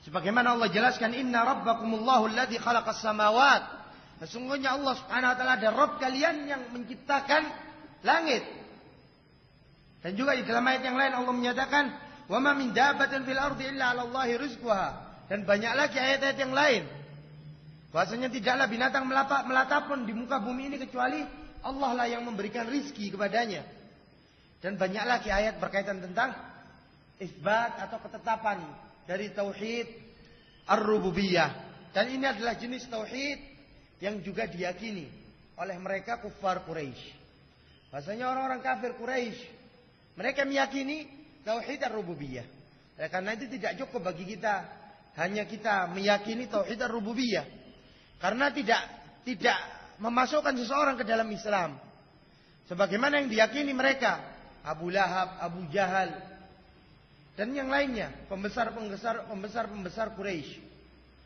Sebagaimana Allah jelaskan, inna rabbakumullahu alladzi khalaqas samawat. Sesungguhnya Allah Subhanahu wa taala adalah Rabb kalian yang menciptakan langit. Dan juga di dalam ayat yang lain Allah menyatakan, wa ma min dabbatin fil ardi illa 'ala Allahi rizquha. Dan banyak lagi ayat-ayat yang lain Bahwasanya tidaklah binatang melata pun di muka bumi ini kecuali Allah lah yang memberikan rizki kepadanya. Dan banyak lagi ayat berkaitan tentang isbat atau ketetapan dari tauhid ar-rububiyah. Dan ini adalah jenis tauhid yang juga diyakini oleh mereka kufar Quraisy. Bahasanya orang-orang kafir Quraisy, mereka meyakini tauhid ar-rububiyah. Karena itu tidak cukup bagi kita hanya kita meyakini tauhid ar-rububiyah. Karena tidak memasukkan seseorang ke dalam Islam. Sebagaimana yang diyakini mereka, Abu Lahab, Abu Jahal, dan yang lainnya, pembesar Quraisy.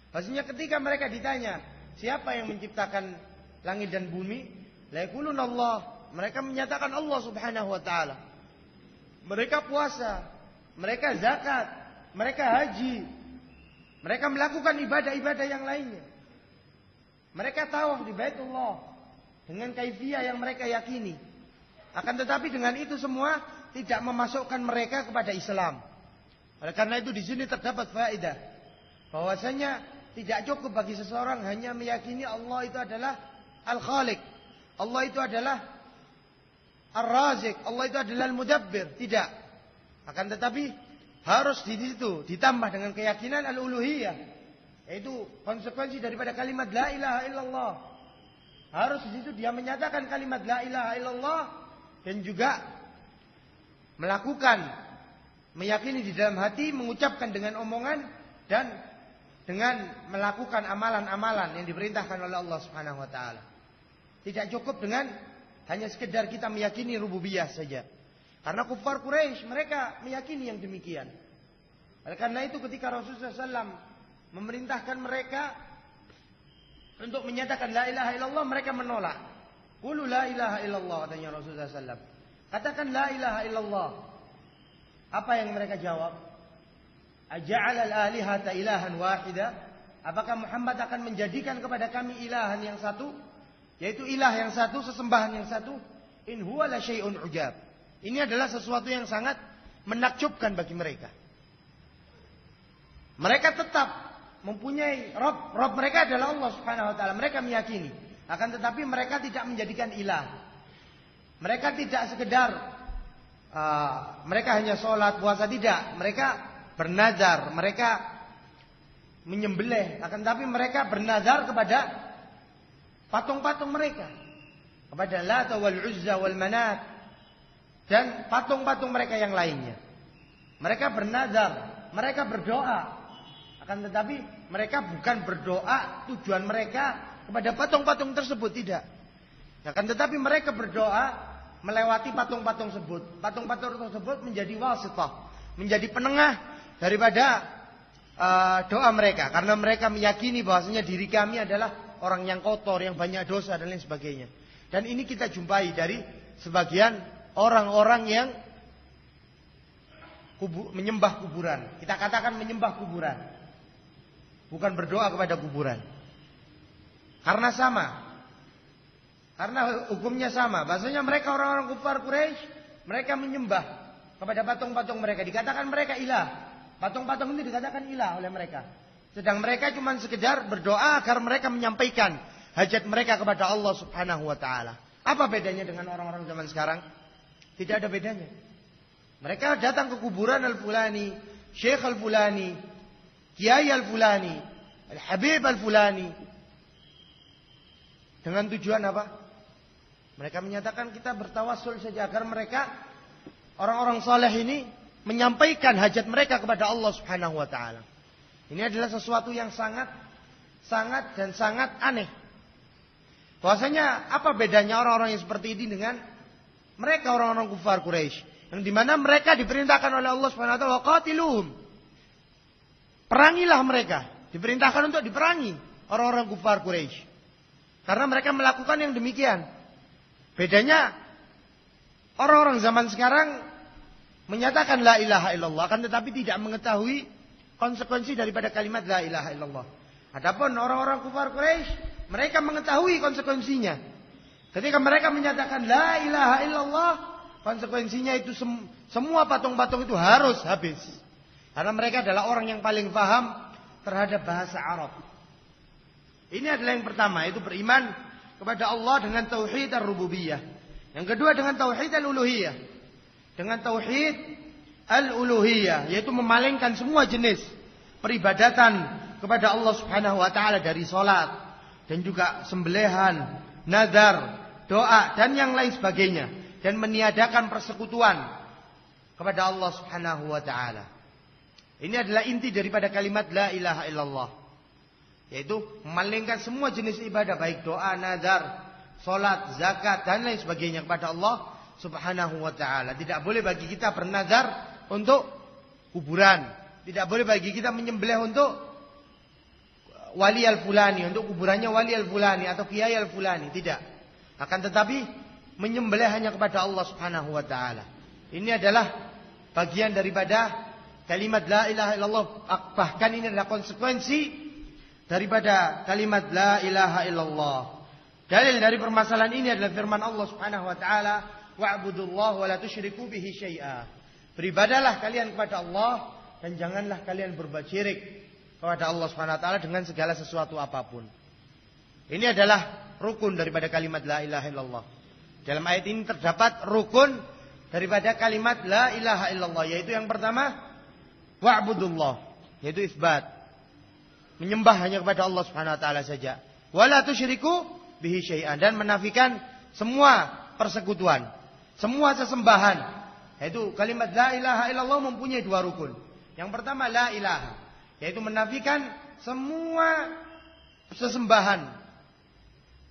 Maksudnya ketika mereka ditanya, siapa yang menciptakan langit dan bumi? La yaquluna Allah. Mereka menyatakan Allah Subhanahu wa taala. Mereka puasa, mereka zakat, mereka haji. Mereka melakukan ibadah-ibadah yang lainnya. Mereka tawaf di Baitullah dengan kaifiyah yang mereka yakini. Akan tetapi dengan itu semua tidak memasukkan mereka kepada Islam. Oleh karena itu di sini terdapat faedah bahwasanya tidak cukup bagi seseorang hanya meyakini Allah itu adalah Al-Khaliq, Allah itu adalah Ar-Razik, Allah itu adalah Al-Mudabbir. Tidak. Akan tetapi harus di situ ditambah dengan keyakinan al-uluhiyah, yaitu konsekuensi daripada kalimat la ilaha illallah. Harus di situ dia menyatakan kalimat la ilaha illallah dan juga melakukan, meyakini di dalam hati, mengucapkan dengan omongan dan dengan melakukan amalan-amalan yang diperintahkan oleh Allah Subhanahu wa taala. Tidak cukup dengan hanya sekedar kita meyakini rububiyah saja. Karena kufar Quraisy mereka meyakini yang demikian. Oleh karena itu ketika Rasulullah SAW memerintahkan mereka untuk menyatakan la ilaha illallah, mereka menolak. Qulu la ilaha illallah, katanya Rasulullah SAW. Katakan la ilaha illallah. Apa yang mereka jawab? Aja'ala al-alihata ilahan wahida? Apakah Muhammad akan menjadikan kepada kami ilahan yang satu? Yaitu ilah yang satu, sesembahan yang satu. In huwa la syai'un ujab. Ini adalah sesuatu yang sangat menakjubkan bagi mereka. Mereka tetap mempunyai Rob mereka adalah Allah Subhanahu wa taala. Mereka meyakini. Akan tetapi mereka tidak menjadikan ilah. Mereka tidak sekedar mereka hanya sholat, puasa, tidak. Mereka bernazar, mereka menyembelih. Akan tetapi mereka bernazar kepada patung-patung mereka, kepada Lat wal Uzza wal Manat dan patung-patung mereka yang lainnya. Mereka bernazar, mereka berdoa. Akan tetapi mereka bukan berdoa tujuan mereka kepada patung-patung tersebut, tidak. Akan tetapi mereka berdoa melewati patung-patung tersebut. Patung-patung tersebut menjadi wasithah, menjadi penengah daripada doa mereka. Karena mereka meyakini bahwasanya diri kami adalah orang yang kotor, yang banyak dosa dan lain sebagainya. Dan ini kita jumpai dari sebagian orang-orang yang menyembah kuburan. Kita katakan menyembah kuburan, bukan berdoa kepada kuburan. Karena sama. Karena hukumnya sama. Bahasanya mereka orang-orang kufar Quraisy, mereka menyembah kepada patung-patung mereka. Dikatakan mereka ilah. Patung-patung ini dikatakan ilah oleh mereka. Sedang mereka cuma sekedar berdoa agar mereka menyampaikan hajat mereka kepada Allah Subhanahu wa taala. Apa bedanya dengan orang-orang zaman sekarang? Tidak ada bedanya. Mereka datang ke kuburan Al-Fulani, Syekh Al-Fulani, Kiai Al-Fulani, Al-Habib Al-Fulani. Dengan tujuan apa? Mereka menyatakan kita bertawassul saja agar mereka, orang-orang saleh ini, menyampaikan hajat mereka kepada Allah Subhanahu wa taala. Ini adalah sesuatu yang sangat aneh. Bahwasanya apa bedanya orang-orang yang seperti ini dengan mereka orang-orang kufar Quraisy, yang dimana mereka diperintahkan oleh Allah Subhanahu wa taala qatiluhum. Perangilah mereka, diperintahkan untuk diperangi orang-orang kufar Quraisy. Karena mereka melakukan yang demikian. Bedanya orang-orang zaman sekarang menyatakan la ilaha illallah, akan tetapi tidak mengetahui konsekuensi daripada kalimat la ilaha illallah. Adapun orang-orang kufar Quraisy, mereka mengetahui konsekuensinya. Ketika mereka menyatakan la ilaha illallah, konsekuensinya itu semua patung-patung itu harus habis. Karena mereka adalah orang yang paling paham terhadap bahasa Arab. Ini adalah yang pertama, yaitu beriman kepada Allah dengan tauhid ar-rububiyah. Yang kedua dengan tauhid al-uluhiyah. Dengan tauhid al-uluhiyah, yaitu memalingkan semua jenis peribadatan kepada Allah Subhanahu wa taala dari salat dan juga sembelihan, nazar, doa dan yang lain sebagainya, dan meniadakan persekutuan kepada Allah Subhanahu wa taala. Ini adalah inti daripada kalimat la ilaha illallah, yaitu memalingkan semua jenis ibadah baik doa, nazar, salat, zakat dan lain sebagainya kepada Allah Subhanahu wa taala. Tidak boleh bagi kita bernazar untuk kuburan, tidak boleh bagi kita menyembelih untuk wali al-fulani, untuk kuburannya wali al-fulani atau kiai al-fulani, tidak. Akan tetapi menyembelih hanya kepada Allah Subhanahu wa taala. Ini adalah bagian daripada kalimat la ilaha illallah. Bahkan ini adalah konsekuensi daripada kalimat la ilaha illallah. Dalil dari permasalahan ini adalah firman Allah Subhanahu wa taala, wa'budullaha wa la tusyriku bihi syai'a. Beribadahlah kalian kepada Allah dan janganlah kalian berbuat syirik kepada Allah Subhanahu wa taala dengan segala sesuatu apapun. Ini adalah rukun daripada kalimat la ilaha illallah. Dalam ayat ini terdapat rukun daripada kalimat la ilaha illallah, yaitu yang pertama wa'budullah, yaitu isbat, menyembah hanya kepada Allah Subhanahu wa taala saja. Wala tusyriku bihi syai'an, dan menafikan semua persekutuan, semua sesembahan. Yaitu kalimat la ilaha illallah mempunyai dua rukun. Yang pertama la ilaha, yaitu menafikan semua sesembahan.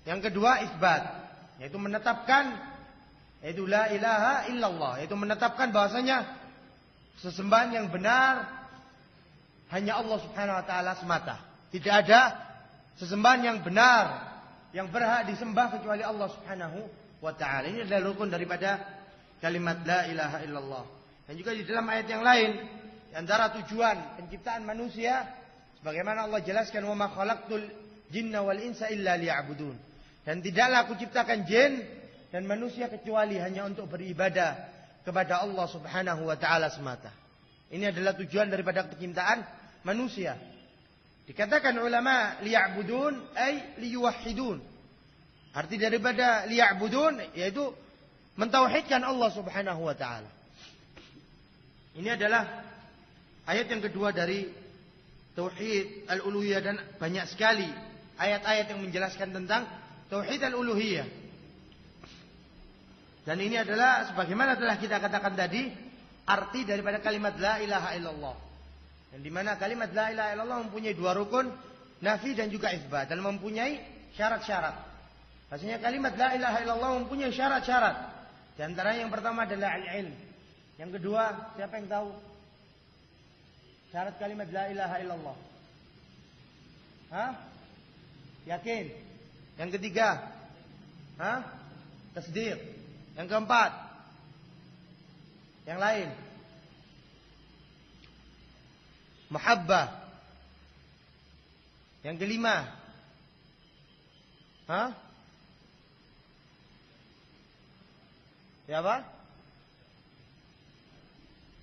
Yang kedua isbat, yaitu menetapkan, yaitu la ilaha illallah, yaitu menetapkan bahwasanya sesembahan yang benar hanya Allah Subhanahu wa taala semata. Tidak ada sesembahan yang benar yang berhak disembah kecuali Allah Subhanahu wa taala. Ini adalah rukun daripada kalimat la ilaha illallah. Dan juga di dalam ayat yang lain, di antara tujuan penciptaan manusia sebagaimana Allah jelaskan, wa ma khalaqtul jinna wal insa illa liya'budun. Dan tidaklah aku ciptakan jin dan manusia kecuali hanya untuk beribadah kepada Allah Subhanahu wa taala semata. Ini adalah tujuan daripada penciptaan manusia. Dikatakan ulama liya'budun ay liyuwahhidun. Arti daripada liya'budun yaitu mentauhidkan Allah Subhanahu wa taala. Ini adalah ayat yang kedua dari tauhid al-uluhiyah, dan banyak sekali ayat-ayat yang menjelaskan tentang tauhid al-uluhiyah. Dan ini adalah sebagaimana telah kita katakan tadi, arti daripada kalimat la ilaha illallah. Dan di mana kalimat la ilaha illallah mempunyai dua rukun, nafi dan juga isbat, dan mempunyai syarat-syarat. Maksudnya kalimat la ilaha illallah mempunyai syarat-syarat. Di antaranya yang pertama adalah al-ilm. Yang kedua, siapa yang tahu syarat kalimat la ilaha illallah? Hah? Yakin? Yang ketiga, tasdiq. Yang keempat, yang lain, muhabbah. Yang kelima, ya apa?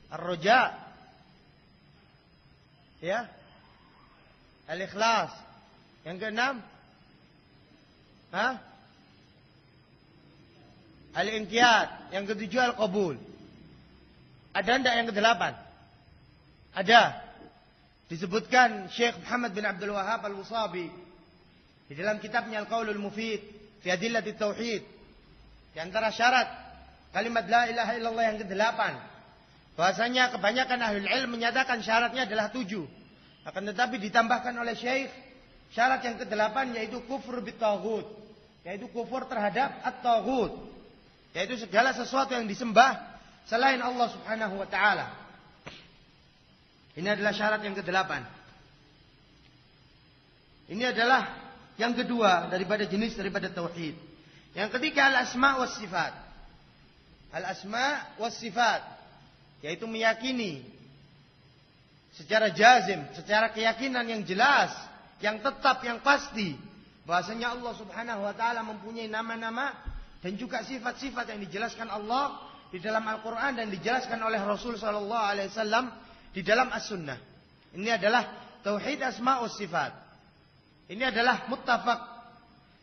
Ar-roja. Ya. Al-ikhlas. Yang keenam, al-inqiyad. Yang ketujuh al-qabul. Ada enggak yang kedelapan? Ada. Disebutkan Syekh Muhammad bin Abdul Wahhab al-Wasabi di dalam kitabnya Al-Qaulul Mufid fi Adillatit Tauhid. Di antara syarat kalimat la ilaha illallah yang kedelapan, bahasanya kebanyakan ahlul ilm menyatakan syaratnya adalah 7. Akan tetapi ditambahkan oleh Syekh syarat yang kedelapan, yaitu kufur bitaghut, yaitu kufur terhadap at-taghut, yaitu segala sesuatu yang disembah selain Allah Subhanahu wa taala. Ini adalah syarat yang kedelapan. Ini adalah yang kedua daripada jenis daripada tauhid. Yang ketiga al-asma was sifat. Al-asma was sifat, yaitu meyakini secara jazim, secara keyakinan yang jelas, yang tetap, yang pasti, bahasanya Allah Subhanahu wa taala mempunyai nama-nama dan juga sifat-sifat yang dijelaskan Allah di dalam Al-Qur'an dan dijelaskan oleh Rasul sallallahu alaihi wasallam di dalam As-Sunnah. Ini adalah tauhid asma was sifat. Ini adalah muttafaq,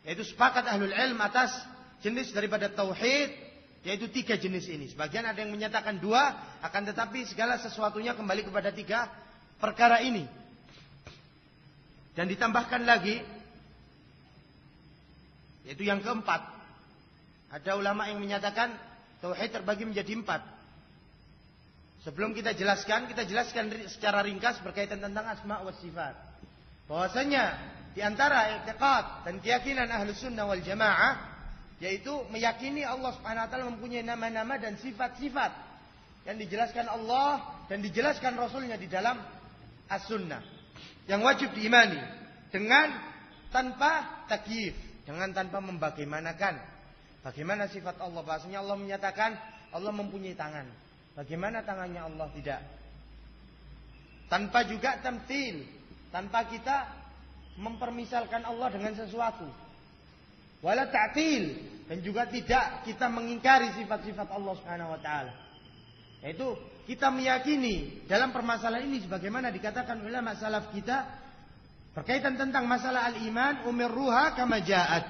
yaitu sepakat ahlul ilm atas jenis daripada tauhid, yaitu 3 jenis ini. Sebagian ada yang menyatakan 2, akan tetapi segala sesuatunya kembali kepada 3 perkara ini. Dan ditambahkan lagi, yaitu yang keempat. Ada ulama yang menyatakan tauhid terbagi menjadi 4. Sebelum kita jelaskan secara ringkas berkaitan tentang asma wa sifat. Bahwasanya di antara i'tiqad dan keyakinan Ahlus Sunnah wal Jamaah, yaitu meyakini Allah Subhanahu wa taala mempunyai nama-nama dan sifat-sifat yang dijelaskan Allah dan dijelaskan Rasulnya di dalam As-Sunnah, yang wajib diimani dengan tanpa takyif, dengan tanpa membagaimanakan. Bagaimana sifat Allah? Bahasanya Allah menyatakan Allah mempunyai tangan. Bagaimana tangannya Allah? Tidak. Tanpa juga tamtsil, tanpa kita mempermisalkan Allah dengan sesuatu. Wala ta'til, dan juga tidak kita mengingkari sifat-sifat Allah Subhanahu wa taala. Yaitu kita meyakini dalam permasalahan ini sebagaimana dikatakan ulama salaf kita berkaitan tentang masalah al-iman, umirruha kama ja'at.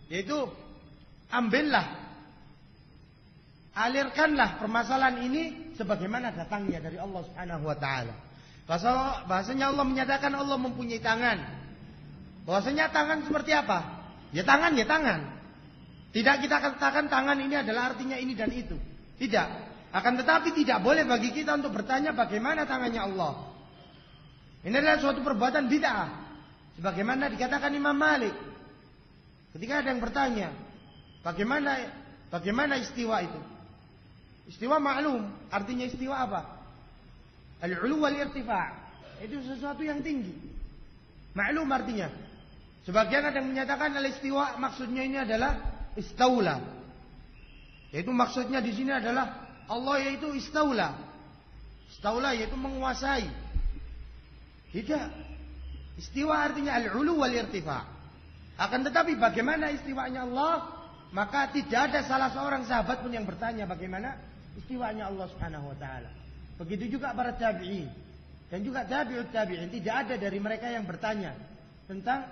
Yaitu alirkanlah permasalahan ini sebagaimana datangnya dari Allah Subhanahu wa taala. Bahasanya Allah menyatakan Allah mempunyai tangan. Bahwasanya tangan seperti apa? Ya tangan. Tidak kita katakan tangan ini adalah artinya ini dan itu. Tidak. Akan tetapi tidak boleh bagi kita untuk bertanya bagaimana tangannya Allah. Ini adalah suatu perbuatan bid'ah. Sebagaimana dikatakan Imam Malik. Ketika ada yang bertanya, bagaimana istiwa itu? Istiwa maklum. Artinya istiwa apa? Al-'ulu wal-irtifa'. Itu sesuatu yang tinggi. Maklum artinya. Sebagian ada yang menyatakan al-istiwa maksudnya ini adalah istaula. Yaitu maksudnya di sini adalah Allah yaitu istaula. Istaula yaitu menguasai. Tidak. Istiwa artinya al-'ulu wal-irtifa'. Akan tetapi bagaimana istiwanya Allah? Maka tidak ada salah seorang sahabat pun yang bertanya bagaimana istiwanya Allah Subhanahu wa taala. Begitu juga para tabi'in dan juga tabi'ut tabi'in, tidak ada dari mereka yang bertanya tentang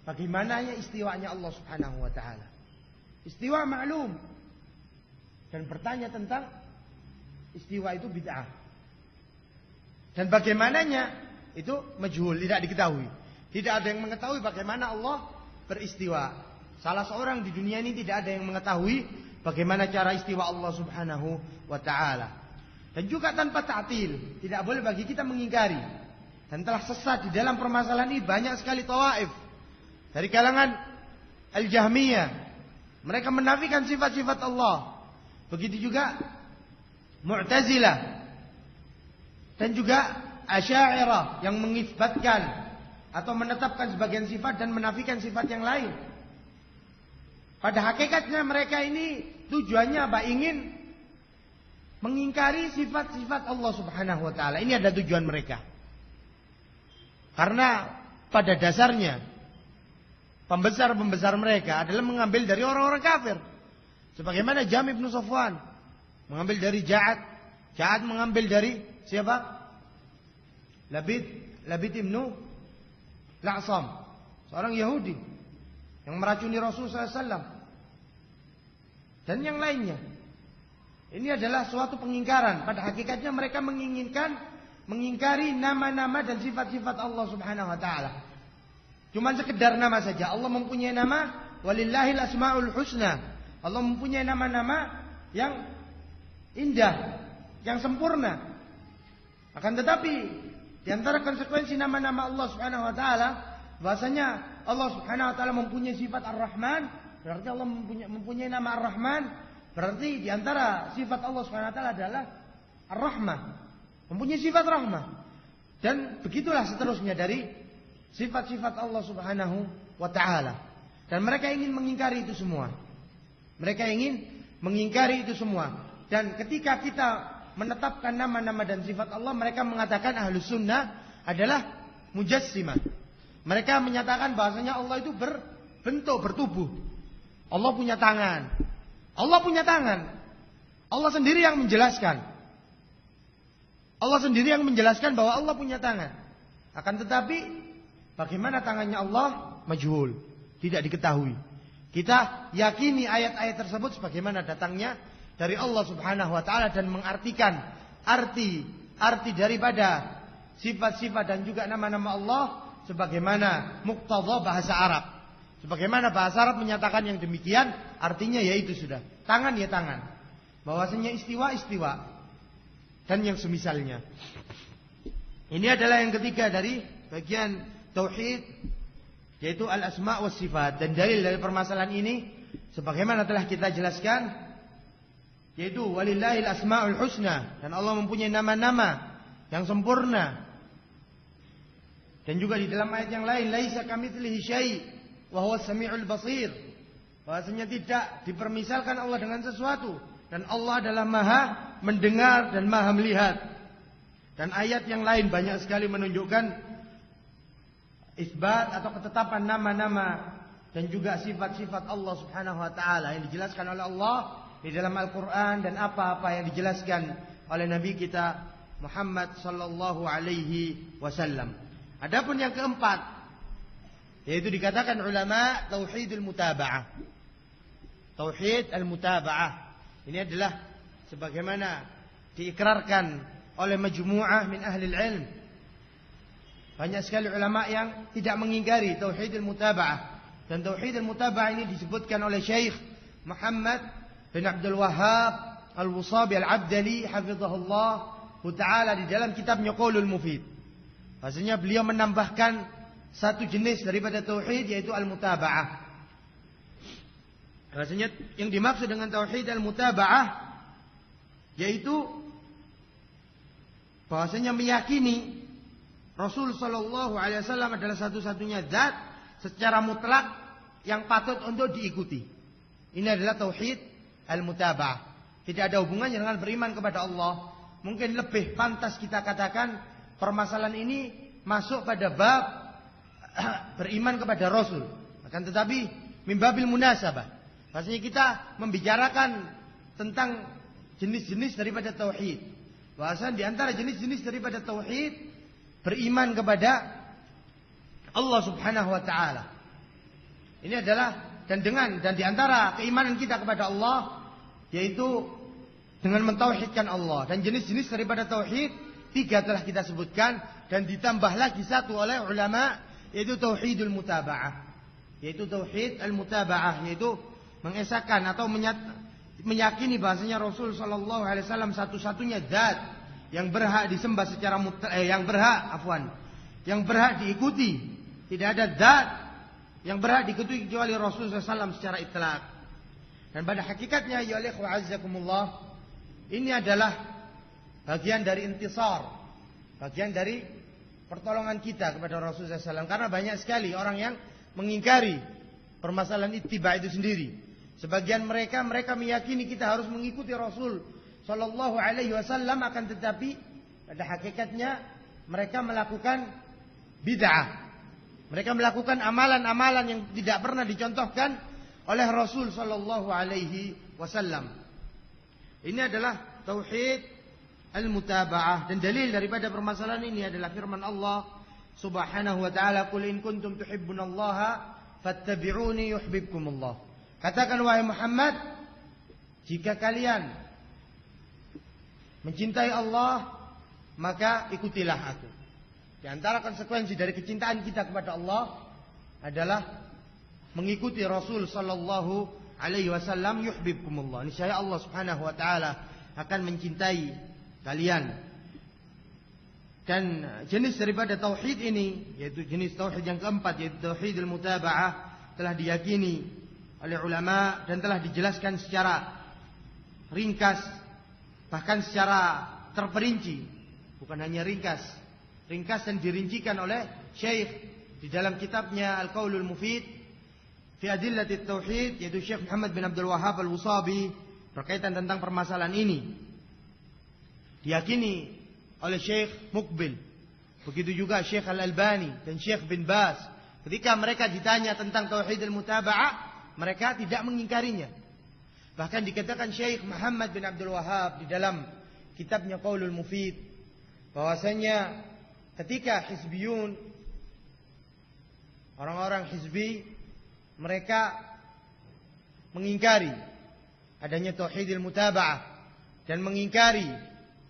bagaimananya istiwanya Allah Subhanahu wa taala. Istiwa maklum, dan bertanya tentang istiwa itu bid'ah. Dan bagaimananya itu majhul, tidak diketahui. Tidak ada yang mengetahui bagaimana Allah beristiwa. Salah seorang di dunia ini tidak ada yang mengetahui bagaimana cara istiwa Allah Subhanahu wa taala. Dan juga tanpa ta'til, tidak boleh bagi kita mengingkari. Dan telah sesat di dalam permasalahan ini banyak sekali tawaif dari kalangan Al-Jahmiyah. Mereka menafikan sifat-sifat Allah. Begitu juga Mu'tazilah dan juga Asy'ariyah yang mengisbatkan atau menetapkan sebagian sifat dan menafikan sifat yang lain. Pada hakikatnya mereka ini tujuannya apa? Ingin mengingkari sifat-sifat Allah Subhanahu wa taala. Ini ada tujuan mereka. Karena pada dasarnya pembesar-pembesar mereka adalah mengambil dari orang-orang kafir. Sebagaimana Jam' ibn Safwan mengambil dari Ja'ad. Ja'ad mengambil dari siapa? Labid ibn La'sam, seorang Yahudi yang meracuni Rasulullah SAW dan yang lainnya. Ini adalah suatu pengingkaran. Pada hakikatnya mereka mengingkari nama-nama dan sifat-sifat Allah Subhanahu wa taala. Cuma sekedar nama saja. Allah mempunyai nama, walillahil asmaul husna. Allah mempunyai nama-nama yang indah, yang sempurna. Akan tetapi di antara konsekuensi nama-nama Allah Subhanahu wa taala, bahasanya Allah Subhanahu wa taala mempunyai sifat Ar-Rahman, berarti Allah mempunyai nama Ar-Rahman. Berarti di antara sifat Allah Subhanahu wa taala adalah Ar-Rahmah, mempunyai sifat rahmah. Dan begitulah seterusnya dari sifat-sifat Allah Subhanahu wa taala. Dan mereka ingin mengingkari itu semua. Mereka ingin mengingkari itu semua. Dan ketika kita menetapkan nama-nama dan sifat Allah, mereka mengatakan Ahlus Sunnah adalah mujassimah. Mereka menyatakan bahasanya Allah itu berbentuk, bertubuh. Allah punya tangan. Allah punya tangan. Allah sendiri yang menjelaskan. Allah sendiri yang menjelaskan bahwa Allah punya tangan. Akan tetapi Bagaimana tangannya Allah? Majhul, tidak diketahui. Kita yakini ayat-ayat tersebut sebagaimana datangnya dari Allah Subhanahu wa taala dan mengartikan arti daripada sifat-sifat dan juga nama-nama Allah sebagaimana muqtadha bahasa Arab. Sebagaimana bahasa Arab menyatakan yang demikian, artinya yaitu sudah. Tangan ya tangan. Bahwasanya istiwa dan yang semisalnya. Ini adalah yang ketiga dari bagian tauhid, yaitu al-asma' was sifat. Dan dalil dari permasalahan ini sebagaimana telah kita jelaskan, yaitu walillahil asma'ul husna, dan Allah mempunyai nama-nama yang sempurna. Dan juga di dalam ayat yang lain, laisa kamitslihi syai' wa huwas samiul basir. Bahwasanya tidak dipermisalkan Allah dengan sesuatu, dan Allah adalah Maha mendengar dan Maha melihat. Dan ayat yang lain banyak sekali menunjukkan isbat atau ketetapan nama-nama dan juga sifat-sifat Allah Subhanahu wa taala yang dijelaskan oleh Allah di dalam Al-Qur'an dan apa-apa yang dijelaskan oleh Nabi kita Muhammad sallallahu alaihi wasallam. Adapun yang keempat, yaitu dikatakan ulama tauhidul mutaba'ah. Tauhid al-mutaba'ah. Ini adalah sebagaimana diikrarkan oleh majmu'ah min ahli ilm. Banyak sekali ulama yang tidak mengingkari tauhidul mutaba'ah. Dan tauhidul mutaba'ah ini disebutkan oleh Syekh Muhammad bin Abdul Wahhab Al-Wusabi Al-Abdali hafizahullah ta'ala di dalam kitabnya Qaulul Mufid. Maksudnya beliau menambahkan satu jenis daripada tauhid, yaitu al-mutaba'ah. Maksudnya yang dimaksud dengan tauhid al-mutaba'ah yaitu bahwasanya meyakini Rasul sallallahu alaihi wasallam adalah satu-satunya zat secara mutlak yang patut untuk diikuti. Ini adalah tauhid al-mutaba'ah. Tidak ada hubungannya dengan beriman kepada Allah. Mungkin lebih pantas kita katakan permasalahan ini masuk pada bab beriman kepada Rasul. Akan tetapi mimbabil munasabah. Maksudnya kita membicarakan tentang jenis-jenis daripada tauhid. Bahkan di antara jenis-jenis daripada tauhid beriman kepada Allah Subhanahu wa taala. Ini adalah dan di antara keimanan kita kepada Allah yaitu dengan mentauhidkan Allah. Dan jenis-jenis daripada tauhid 3 telah kita sebutkan dan ditambah lagi 1 oleh ulama, yaitu tauhidul mutaba'ah. Yaitu tauhid al-mutaba'ah, yaitu mengesahkan atau meyakini bahasanya Rasul sallallahu alaihi wasallam satu-satunya zat yang berhak disembah secara yang berhak diikuti. Tidak ada zat yang berhak diikuti kecuali Rasul sallallahu alaihi wasallam secara itlaq. Dan pada hakikatnya ya ikhwan azzakumullah, ini adalah bagian dari intisar, bagian dari pertolongan kita kepada Rasul sallallahu alaihi wasallam, karena banyak sekali orang yang mengingkari permasalahan ittiba itu sendiri. Sebagian mereka meyakini kita harus mengikuti Rasul sallallahu alaihi wasallam, akan tetapi pada hakikatnya mereka melakukan bid'ah. Mereka melakukan amalan-amalan yang tidak pernah dicontohkan oleh Rasul sallallahu alaihi wasallam. Ini adalah tauhid al-mutaba'ah, dan dalil daripada permasalahan ini adalah firman Allah Subhanahu wa taala, "Qul in kuntum tuhibbunallaha fattabi'uni yuhibbukumullah." Katakan wahai Muhammad, jika kalian mencintai Allah, maka ikutilah aku. Di antara konsekuensi dari kecintaan kita kepada Allah adalah mengikuti Rasul sallallahu alaihi wasallam, yuhibbukumullah. Niscaya Allah Subhanahu wa taala akan mencintai kalian. Dan jenis daripada tauhid ini, yaitu jenis tauhid yang keempat, yaitu tauhidul mutaba'ah, telah diyakini oleh ulama dan telah dijelaskan secara ringkas, bahkan secara terperinci. Bukan hanya ringkas dan dirincikan oleh Syekh di dalam kitabnya Al-Qaulul Mufid fi Adillatit Tauhid, yaitu Syekh Muhammad bin Abdul Wahhab Al-Wusabi, berkaitan tentang permasalahan ini. Diyakini oleh Syekh Muqbil, begitu juga Syekh Al-Albani dan Syekh bin Baz. Ketika mereka ditanya tentang tauhidul mutaba'ah, mereka tidak mengingkarinya. Bahkan dikatakan Syekh Muhammad bin Abdul Wahhab di dalam kitabnya Qaulul Mufid, bahwasanya ketika Hizbiyun Orang-orang hizbi mereka mengingkari adanya tauhidil mutaba'ah dan mengingkari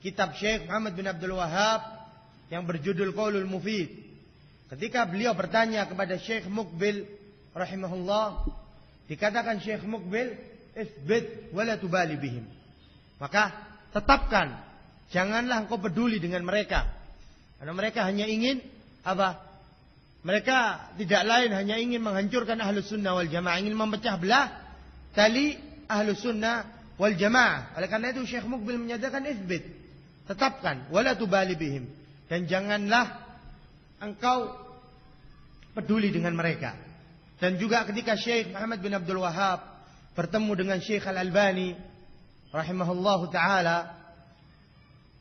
kitab Syekh Muhammad bin Abdul Wahhab yang berjudul Qaulul Mufid. Ketika beliau bertanya kepada Syekh Muqbil rahimahullah, dikatakan Syekh Muqbil, "Itsbit wa la tubali bihim." Maka tetapkan, janganlah engkau peduli dengan mereka. Karena mereka hanya ingin apa? Mereka tidak lain hanya ingin menghancurkan Ahlus Sunnah wal Jamaah, ingin memecah belah tali Ahlus Sunnah wal Jamaah. Oleh karena itu Syekh Muqbil menyatakan itsbit, tetapkan, wala tubali bihim, dan janganlah engkau peduli dengan mereka. Dan juga ketika Syekh Muhammad bin Abdul Wahhab bertemu dengan Syekh Al-Albani rahimahullahu taala,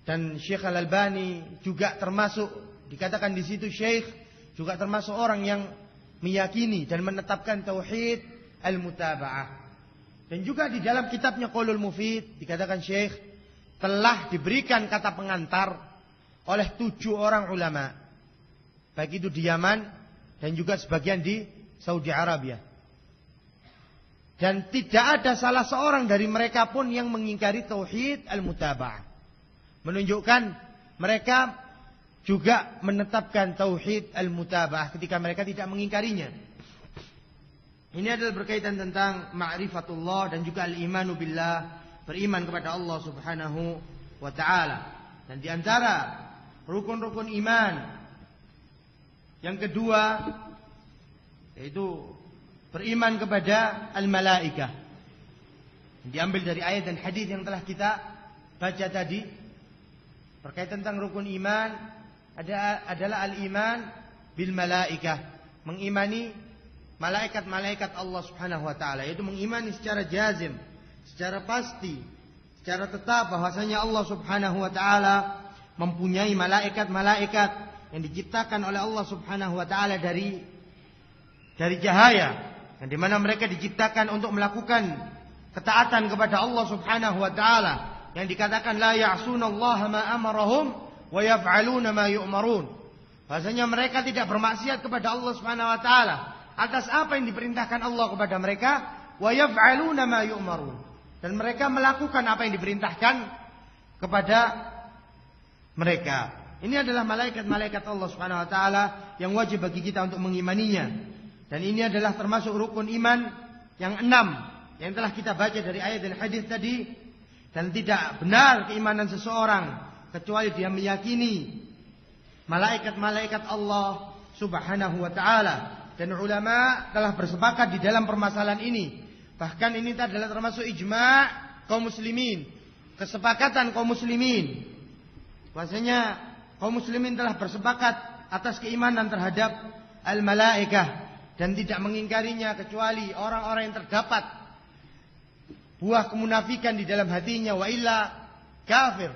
dan Syekh Al-Albani juga termasuk, dikatakan di situ Syekh juga termasuk orang yang meyakini dan menetapkan tauhid al-mutaba'ah. Dan juga di dalam kitabnya Qaulul Mufid dikatakan Syekh telah diberikan kata pengantar oleh 7 orang ulama, baik itu di Yaman dan juga sebagian di Saudi Arabia. Dan tidak ada salah seorang dari mereka pun yang mengingkari tauhid al-mutaba'ah. Menunjukkan mereka juga menetapkan tauhid al-mutaba'ah ketika mereka tidak mengingkarinya. Ini adalah berkaitan tentang ma'rifatullah dan juga al-imanu billah, beriman kepada Allah Subhanahu wa taala. Dan di antara rukun-rukun iman yang kedua yaitu beriman kepada al-malaikah. Diambil dari ayat dan hadis yang telah kita baca tadi. Berkaitan tentang rukun iman adalah al-iman bil malaikah, mengimani malaikat-malaikat Allah Subhanahu wa taala, yaitu mengimani secara jazim, secara pasti, secara tetap bahwasanya Allah Subhanahu wa taala mempunyai malaikat-malaikat yang diciptakan oleh Allah Subhanahu wa taala dari cahaya, yang dimana mereka diciptakan untuk melakukan ketaatan kepada Allah Subhanahu wa taala, yang dikatakan la ya'sunallaha ma amarahum wa yaf'aluna ma yu'marun. Bahasanya mereka tidak bermaksiat kepada Allah Subhanahu wa taala atas apa yang diperintahkan Allah kepada mereka, wa yaf'aluna ma yu'marun, dan mereka melakukan apa yang diperintahkan kepada mereka. Ini adalah malaikat-malaikat Allah Subhanahu wa taala yang wajib bagi kita untuk mengimaninya. Dan ini adalah termasuk rukun iman yang 6 yang telah kita baca dari ayat dan hadis tadi. Dan tidak benar keimanan seseorang kecuali dia meyakini malaikat-malaikat Allah Subhanahu wa taala. Dan ulama telah bersepakat di dalam permasalahan ini. Bahkan ini adalah termasuk ijma' kaum muslimin, kesepakatan kaum muslimin. Bahwasanya kaum muslimin telah bersepakat atas keimanan terhadap al-malaikah dan tidak mengingkarinya kecuali orang-orang yang terdapat buah kemunafikan di dalam hatinya, wa illa kafir.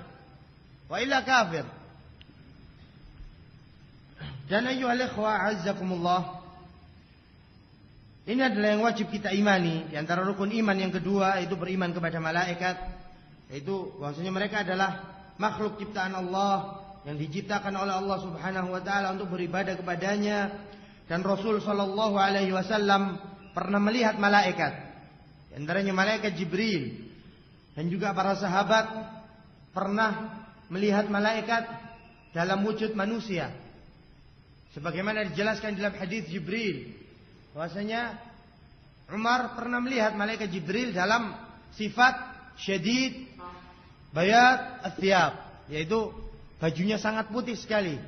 Dan ayyuhal ikhwah azzakumullah, ini adalah yang wajib kita imani. Di antara rukun iman yang kedua itu beriman kepada malaikat, yaitu bahwasanya mereka adalah makhluk ciptaan Allah yang diciptakan oleh Allah Subhanahu wa taala untuk beribadah kepadanya. Dan Rasul sallallahu alaihi wasallam pernah melihat malaikat, di antaranya malaikat Jibril, dan juga para sahabat pernah melihat malaikat dalam wujud manusia. Sebagaimana dijelaskan dalam hadis Jibril, bahwasanya Umar pernah melihat malaikat Jibril dalam sifat syadid bayat athiyab, yaitu bajunya sangat putih sekali,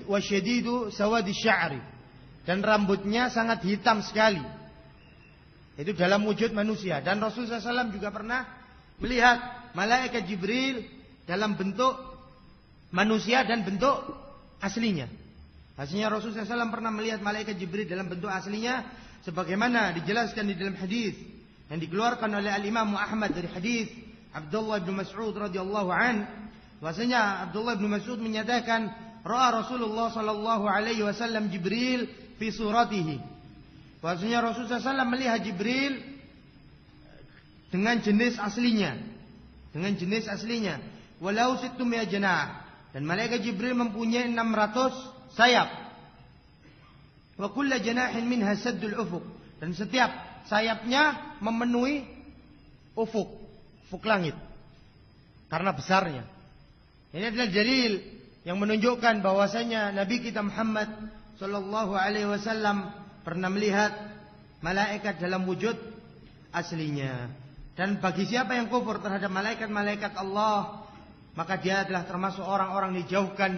wasyadidu sawadi sya'ri, dan rambutnya sangat hitam sekali. Itu dalam wujud manusia. Dan Rasulullah SAW juga pernah melihat malaikat Jibril dalam bentuk manusia dan bentuk aslinya. Hasilnya Rasulullah SAW pernah melihat malaikat Jibril dalam bentuk aslinya, sebagaimana dijelaskan di dalam hadis yang dikeluarkan oleh Al-Imam Ahmad dari hadis Abdullah bin Mas'ud radhiyallahu an, bahwasanya Abdullah bin Mas'ud menyatakan ra'a Rasulullah sallallahu alaihi wasallam Jibril fi suratihi. Bahwasanya Rasulullah SAW melihat Jibril dengan jenis aslinya, walau sittum ya janah, dan malaikat Jibril mempunyai 600 sayap. Wa kullu janahin minha saddul ufuq. Dan setiap sayapnya memenuhi ufuk langit. Karena besarnya. Ini adalah dalil yang menunjukkan bahwasanya Nabi kita Muhammad sallallahu alaihi wasallam pernah melihat malaikat dalam wujud aslinya. Dan bagi siapa yang kufur terhadap malaikat-malaikat Allah, maka dia adalah termasuk orang-orang dijauhkan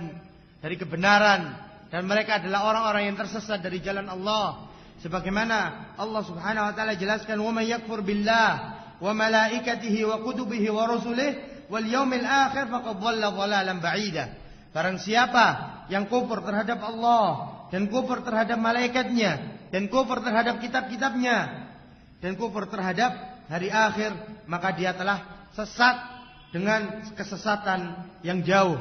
dari kebenaran, dan mereka adalah orang-orang yang tersesat dari jalan Allah. Sebagaimana Allah Subhanahu wa taala jelaskan, "Wa may yakfur billah wa malaikatihi wa kutubihi wa rusulihi wal yaumil akhir faqad dhalla dhalalan ba'ida." Barang siapa yang kufur terhadap Allah dan kufur terhadap malaikatnya dan kufur terhadap kitab-kitabnya dan kufur terhadap hari akhir, maka dia telah sesat dengan kesesatan yang jauh.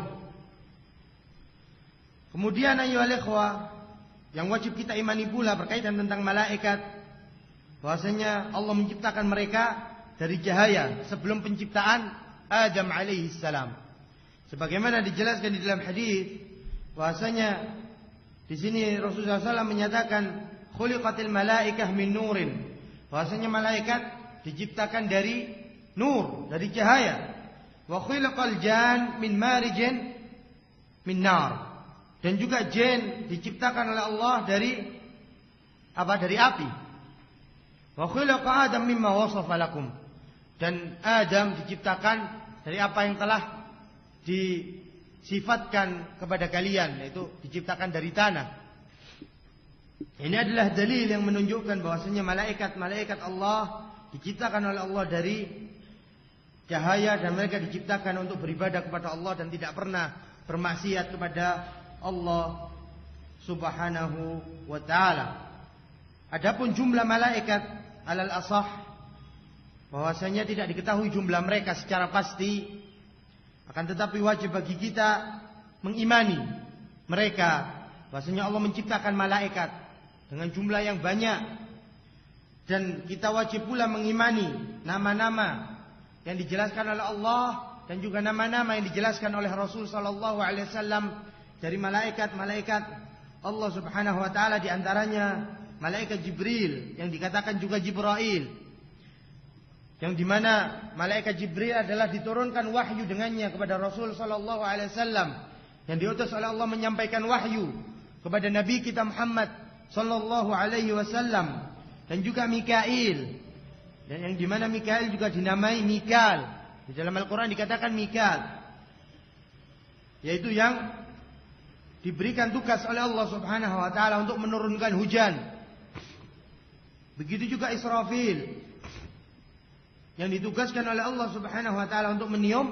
Kemudian ayyuhal ikhwah, yang wajib kita imani pula berkaitan tentang malaikat, bahwasanya Allah menciptakan mereka dari cahaya sebelum penciptaan Adam alaihi salam. Sebagaimana dijelaskan di dalam hadis, bahwasanya di sini Rasulullah SAW menyatakan khuliqatil malaikah min nurin, bahwasanya malaikat diciptakan dari nur, dari cahaya. Wa khulqal jan min marijin min nar. Dan juga jin diciptakan oleh Allah dari apa? Dari api. Wa khulaqa Adam mimma wasafa lakum. Dan Adam diciptakan dari apa yang telah disifatkan kepada kalian, yaitu diciptakan dari tanah. Ini adalah dalil yang menunjukkan bahwasanya malaikat-malaikat Allah diciptakan oleh Allah dari cahaya, dan mereka diciptakan untuk beribadah kepada Allah dan tidak pernah bermaksiat kepada Allah Subhanahu wa taala. Adapun jumlah malaikat alal asah, bahwasanya tidak diketahui jumlah mereka secara pasti, akan tetapi wajib bagi kita mengimani mereka, bahwasanya Allah menciptakan malaikat dengan jumlah yang banyak. Dan kita wajib pula mengimani nama-nama yang dijelaskan oleh Allah dan juga nama-nama yang dijelaskan oleh Rasul sallallahu alaihi wasallam dari malaikat-malaikat Allah Subhanahu wa taala, di antaranya malaikat Jibril yang dikatakan juga Jibrail. Yang dimana malaikat Jibril adalah diturunkan wahyu dengannya kepada Rasul sallallahu alaihi wasallam, yang diutus oleh Allah menyampaikan wahyu kepada Nabi kita Muhammad sallallahu alaihi wasallam. Dan juga Mikail, dan yang dimana Mikail juga dinamai Mikal. Di dalam Al-Quran dikatakan Mikal, yaitu yang diberikan tugas oleh Allah Subhanahu wa taala untuk menurunkan hujan. Begitu juga Israfil, yang ditugaskan oleh Allah Subhanahu wa taala untuk meniup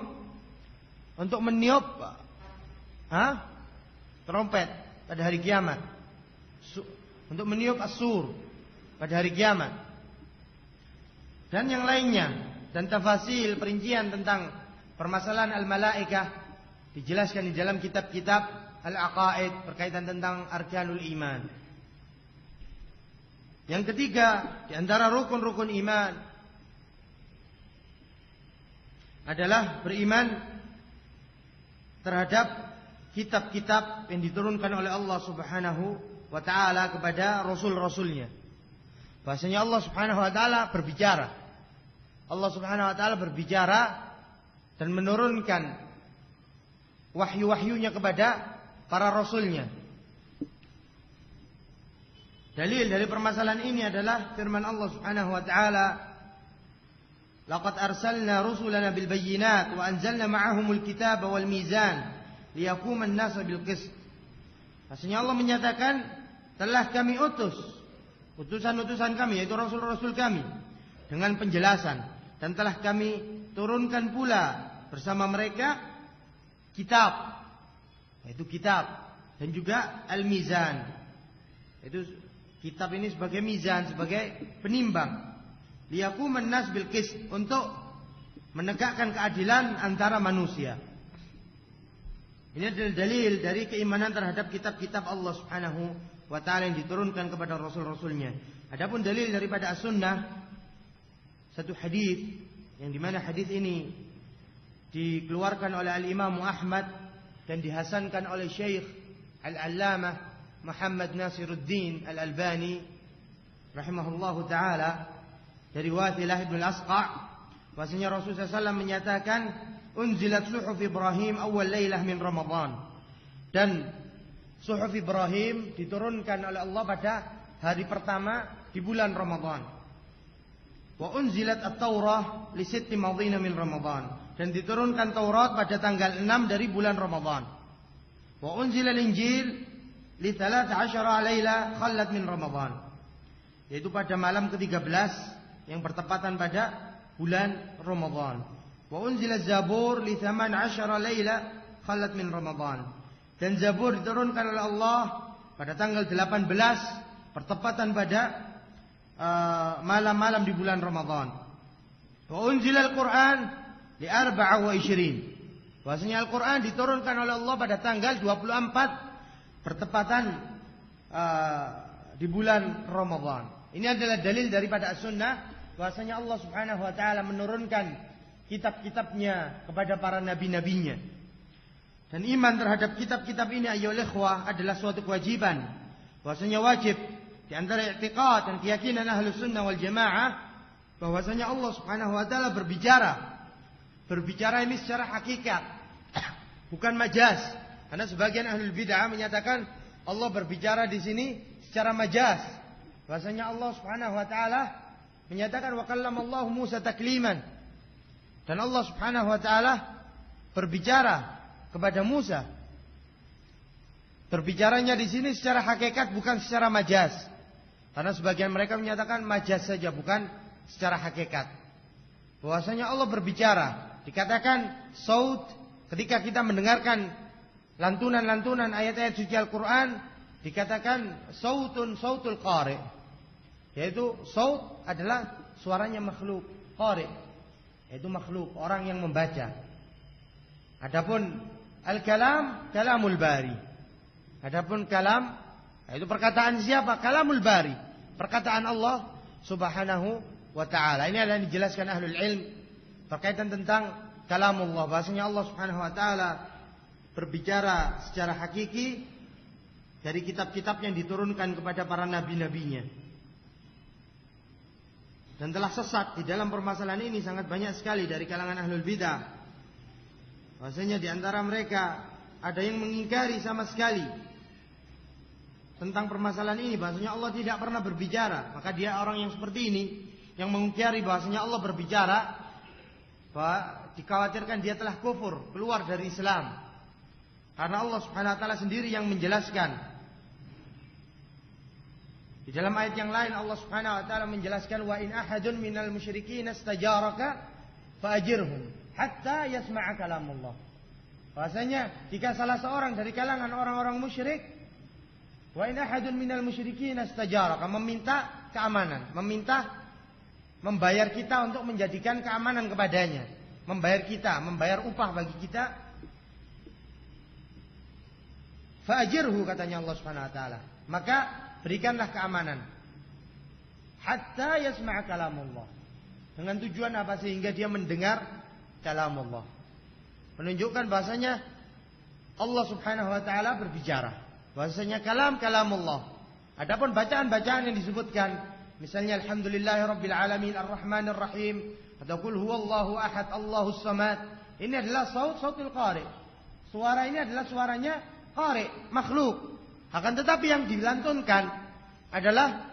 trompet pada hari kiamat, untuk meniup as-sur pada hari kiamat, dan yang lainnya. Dan tafasil perincian tentang permasalahan al-malaikah dijelaskan di dalam kitab-kitab al-aqaid berkaitan tentang arkanul iman. Yang ketiga di antara rukun-rukun iman adalah beriman terhadap kitab-kitab yang diturunkan oleh Allah Subhanahu wa taala kepada rasul-rasulnya. Bahasanya Allah Subhanahu wa taala berbicara. Allah Subhanahu wa taala berbicara dan menurunkan wahyu-wahyunya kepada para rasulnya. Dalil dari permasalahan ini adalah firman Allah Subhanahu wa taala, "Laqad arsalna rusulana bil bayyinat wa anzalna ma'ahumul kitaba wal mizan liyaquma an-nasu bil qist." Maksudnya Allah menyatakan, telah kami utus utusan-utusan kami, yaitu rasul-rasul kami, dengan penjelasan, dan telah kami turunkan pula bersama mereka kitab, yaitu kitab, dan juga al-mizan, yaitu kitab ini sebagai mizan, sebagai penimbang, liyaquman nas bil qist, untuk menegakkan keadilan antara manusia. Ini adalah dalil dari keimanan terhadap kitab-kitab Allah Subhanahu wa ta'ala yang diturunkan kepada rasul-rasulnya. Adapun dalil daripada as-sunnah, satu hadis yang dimana hadis ini dikeluarkan oleh al-Imam Ahmad dan dihasankan oleh Syekh Al-Allamah Muhammad Nasiruddin Al-Albani rahimahullahu taala dari Wathilah ibn al-Asqa', bahwasanya Rasulullah SAW menyatakan unzilat suhuf Ibrahim awal lailah min Ramadan, dan suhuf Ibrahim diturunkan oleh Allah pada hari pertama di bulan Ramadan. Wa unzilat at-Taurah li sitti madina min Ramadan, dan diturunkan Taurat pada tanggal 6 dari bulan Ramadan. Wa unzila al-Injil li 13 laila khallat min Ramadan, yaitu pada malam ke-13 yang bertepatan pada bulan Ramadan. Wa unzila Zabur li 18 laila khallat min Ramadan, dan Zabur diturunkan oleh Allah pada tanggal 18 bertepatan pada malam-malam di bulan Ramadan. Wa unzila Al-Quran li 24, bahwasanya Al-Quran diturunkan oleh Allah pada tanggal 24 bertepatan di bulan Ramadan. Ini adalah dalil daripada as-sunnah bahwasanya Allah Subhanahu wa taala menurunkan kitab-kitabnya kepada para nabi-nabinya. Dan iman terhadap kitab-kitab ini ayyuhal ikhwah adalah suatu kewajiban. Bahwasanya wajib di antara i'tiqad dan keyakinan Ahlus Sunnah wal Jamaah bahwasanya Allah Subhanahu wa taala berbicara. Berbicara ini secara hakikat, bukan majaz. Karena sebagian ahlul bid'ah menyatakan Allah berbicara di sini secara majaz. Bahwasanya Allah Subhanahu wa taala menyatakan wa kallamallahu Musa takliman. Dan Allah Subhanahu wa taala berbicara kepada Musa. Berbicaranya di sini secara hakikat, bukan secara majaz. Karena sebagian mereka menyatakan majaz saja, bukan secara hakikat. Bahwasanya Allah berbicara, dikatakan saut ketika kita mendengarkan lantunan-lantunan ayat-ayat suci Al-Quran, dikatakan sautul qari, yaitu saut adalah suaranya makhluk, qari yaitu makhluk, orang yang membaca. Adapun al-kalam, kalamul bari. Adapun kalam, yaitu perkataan siapa? Kalamul bari, perkataan Allah Subhanahu wa ta'ala. Ini adalah dijelaskan ahlul ilm berkaitan tentang kalamullah, bahasanya Allah Subhanahu wa ta'ala berbicara secara hakiki dari kitab-kitab yang diturunkan kepada para nabi-nabinya. Dan telah sesat di dalam permasalahan ini sangat banyak sekali dari kalangan ahlul bidah. Bahasanya di antara mereka ada yang mengingkari sama sekali tentang permasalahan ini, bahasanya Allah tidak pernah berbicara. Maka dia orang yang seperti ini, yang mengingkari bahasanya Allah berbicara, bahwa dikhawatirkan dia telah kufur, keluar dari Islam. Karena Allah Subhanahu wa taala sendiri yang menjelaskan. Di dalam ayat yang lain Allah Subhanahu wa taala menjelaskan wa in ahadun minal musyrikin istajaraka fa'ajirhum hatta yasma'a kalamullah. Bahasanya jika salah seorang dari kalangan orang-orang musyrik, wa in ahadun minal musyrikin istajaraka, meminta keamanan, meminta membayar kita untuk menjadikan keamanan kepadanya, membayar kita, membayar upah bagi kita, fa'ajirhu, katanya Allah Subhanahu wa taala, maka berikanlah keamanan hatta yasma'a kalamullah. Dengan tujuan apa? Sehingga dia mendengar kalamullah. Menunjukkan bahasanya Allah Subhanahu wa taala berbicara, bahasanya kalamullah. Adapun bacaan-bacaan yang disebutkan, misalnya alhamdulillahirabbil alamin arrahmanir rahim, atau qul huwallahu ahad Allahus samad, ini adalah sautul qari. Suara ini adalah suaranya qari, makhluk. Akan tetapi yang dilantunkan adalah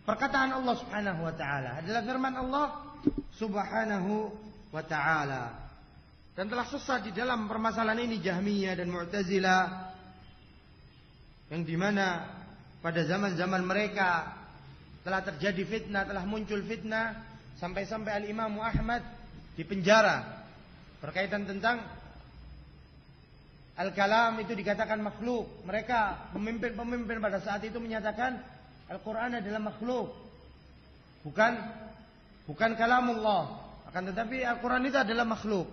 perkataan Allah Subhanahu wa taala, adalah firman Allah Subhanahu wa taala. Dan telah sesat di dalam permasalahan ini Jahmiyah dan Mu'tazilah, yang dimana pada zaman-zaman mereka telah terjadi fitnah, telah muncul fitnah, sampai-sampai Al-Imam Ahmad dipenjara berkaitan tentang Al-Kalam itu dikatakan makhluk. Mereka pemimpin-pemimpin pada saat itu menyatakan Al-Quran adalah makhluk, bukan kalamullah. Akan tetapi Al-Quran itu adalah makhluk,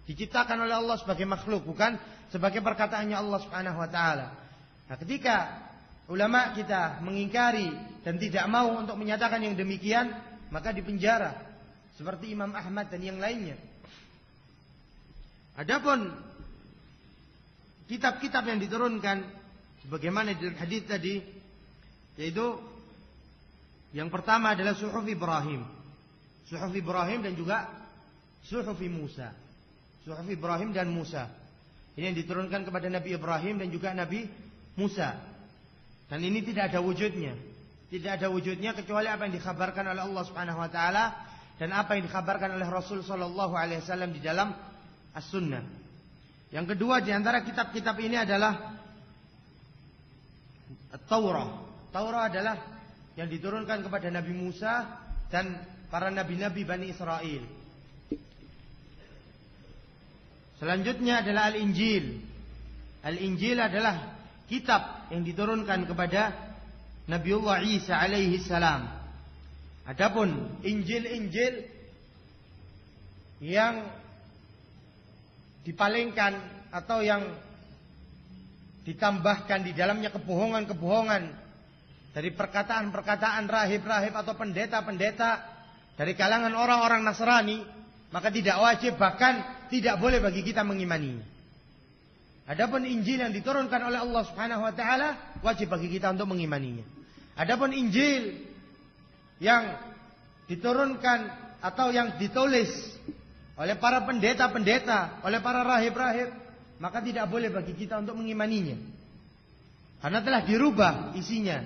diciptakan oleh Allah sebagai makhluk, bukan sebagai perkataannya Allah Subhanahu wa taala. Nah, ketika ulama kita mengingkari dan tidak mau untuk menyatakan yang demikian, maka dipenjara seperti Imam Ahmad dan yang lainnya. Adapun kitab-kitab yang diturunkan sebagaimana di hadis tadi, yaitu yang pertama adalah suhuf Ibrahim. Suhuf Ibrahim dan juga suhuf Musa. Suhuf Ibrahim dan Musa. Ini yang diturunkan kepada Nabi Ibrahim dan juga Nabi Musa. Dan ini tidak ada wujudnya. Tidak ada wujudnya kecuali apa yang dikhabarkan oleh Allah Subhanahu wa taala dan apa yang dikhabarkan oleh Rasul sallallahu alaihi wasallam di dalam As-Sunnah. Yang kedua di antara kitab-kitab ini adalah At-Taurah. Taurah adalah yang diturunkan kepada Nabi Musa dan para nabi-nabi Bani Israel. Selanjutnya adalah Al-Injil. Al-Injil adalah kitab yang diturunkan kepada Nabiullah Isa alaihi salam. Adapun Injil-Injil yang dipalingkan atau yang ditambahkan di dalamnya kebohongan-kebohongan dari perkataan-perkataan rahib-rahib atau pendeta-pendeta dari kalangan orang-orang Nasrani, maka tidak wajib, bahkan tidak boleh bagi kita mengimaninya. Adapun Injil yang diturunkan oleh Allah Subhanahu wa taala wajib bagi kita untuk mengimaninya. Adapun Injil yang diturunkan atau yang ditulis oleh para pendeta-pendeta, oleh para rahib-rahib, maka tidak boleh bagi kita untuk mengimaninya. Karena telah dirubah isinya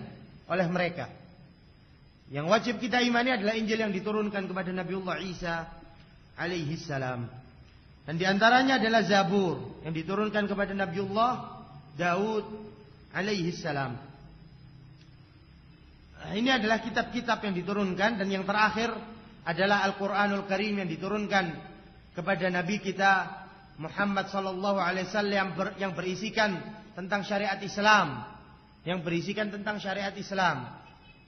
oleh mereka. Yang wajib kita imani adalah Injil yang diturunkan kepada Nabiullah Isa alaihi salam. Dan di antaranya adalah Zabur yang diturunkan kepada Nabiullah Daud alaihi salam. Ini adalah kitab-kitab yang diturunkan, dan yang terakhir adalah Al-Quranul Karim yang diturunkan kepada Nabi kita Muhammad sallallahu alaihi wasallam yang berisikan tentang syariat Islam,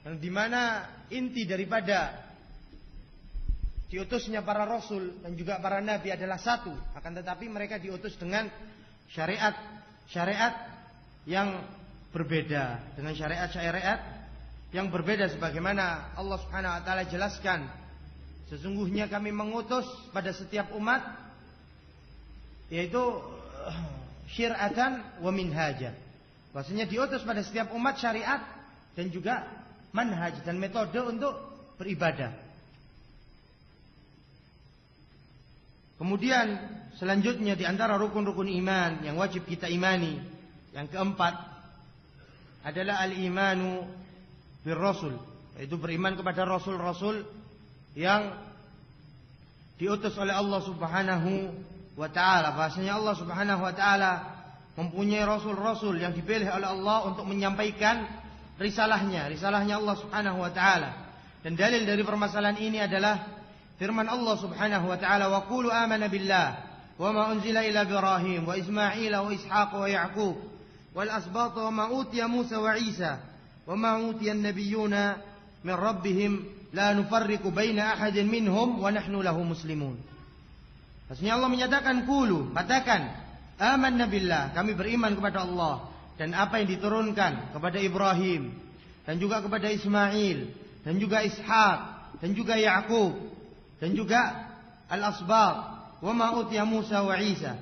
yang dimana inti daripada diutusnya para rasul dan juga para nabi adalah satu, akan tetapi mereka diutus dengan syariat yang berbeda, dengan syariat yang berbeda, sebagaimana Allah Subhanahu wa taala jelaskan, sesungguhnya kami mengutus pada setiap umat yaitu syir'atan wa minhaja. Maksudnya diutus pada setiap umat syariat dan juga manhaj dan metode untuk beribadah. Kemudian selanjutnya di antara rukun-rukun iman yang wajib kita imani, yang keempat adalah al-imanu bir rasul, yaitu beriman kepada rasul-rasul yang diutus oleh Allah Subhanahu wa taala. Bahasanya Allah Subhanahu wa taala mempunyai rasul-rasul yang dipilih oleh Allah untuk menyampaikan risalahnya Allah Subhanahu wa taala. Dan dalil dari permasalahan ini adalah firman Allah Subhanahu wa taala, wa qulu amana billah wa ma unzila ila Ibrahim wa Ismail wa Ishaq wa Ya'qub wal asbat wa ma utiya Musa wa Isa wa ma utiya an-nabiyyuna min rabbihim la nufarriqu baina ahadin minhum wa nahnu lahu muslimun. Maksudnya Allah menyatakan qulu, katakan amanna billah, kami beriman kepada Allah dan apa yang diturunkan kepada Ibrahim dan juga kepada Ismail dan juga Ishaq dan juga Ya'qub dan juga al-asbaq wa ma utiya Musa wa Isa,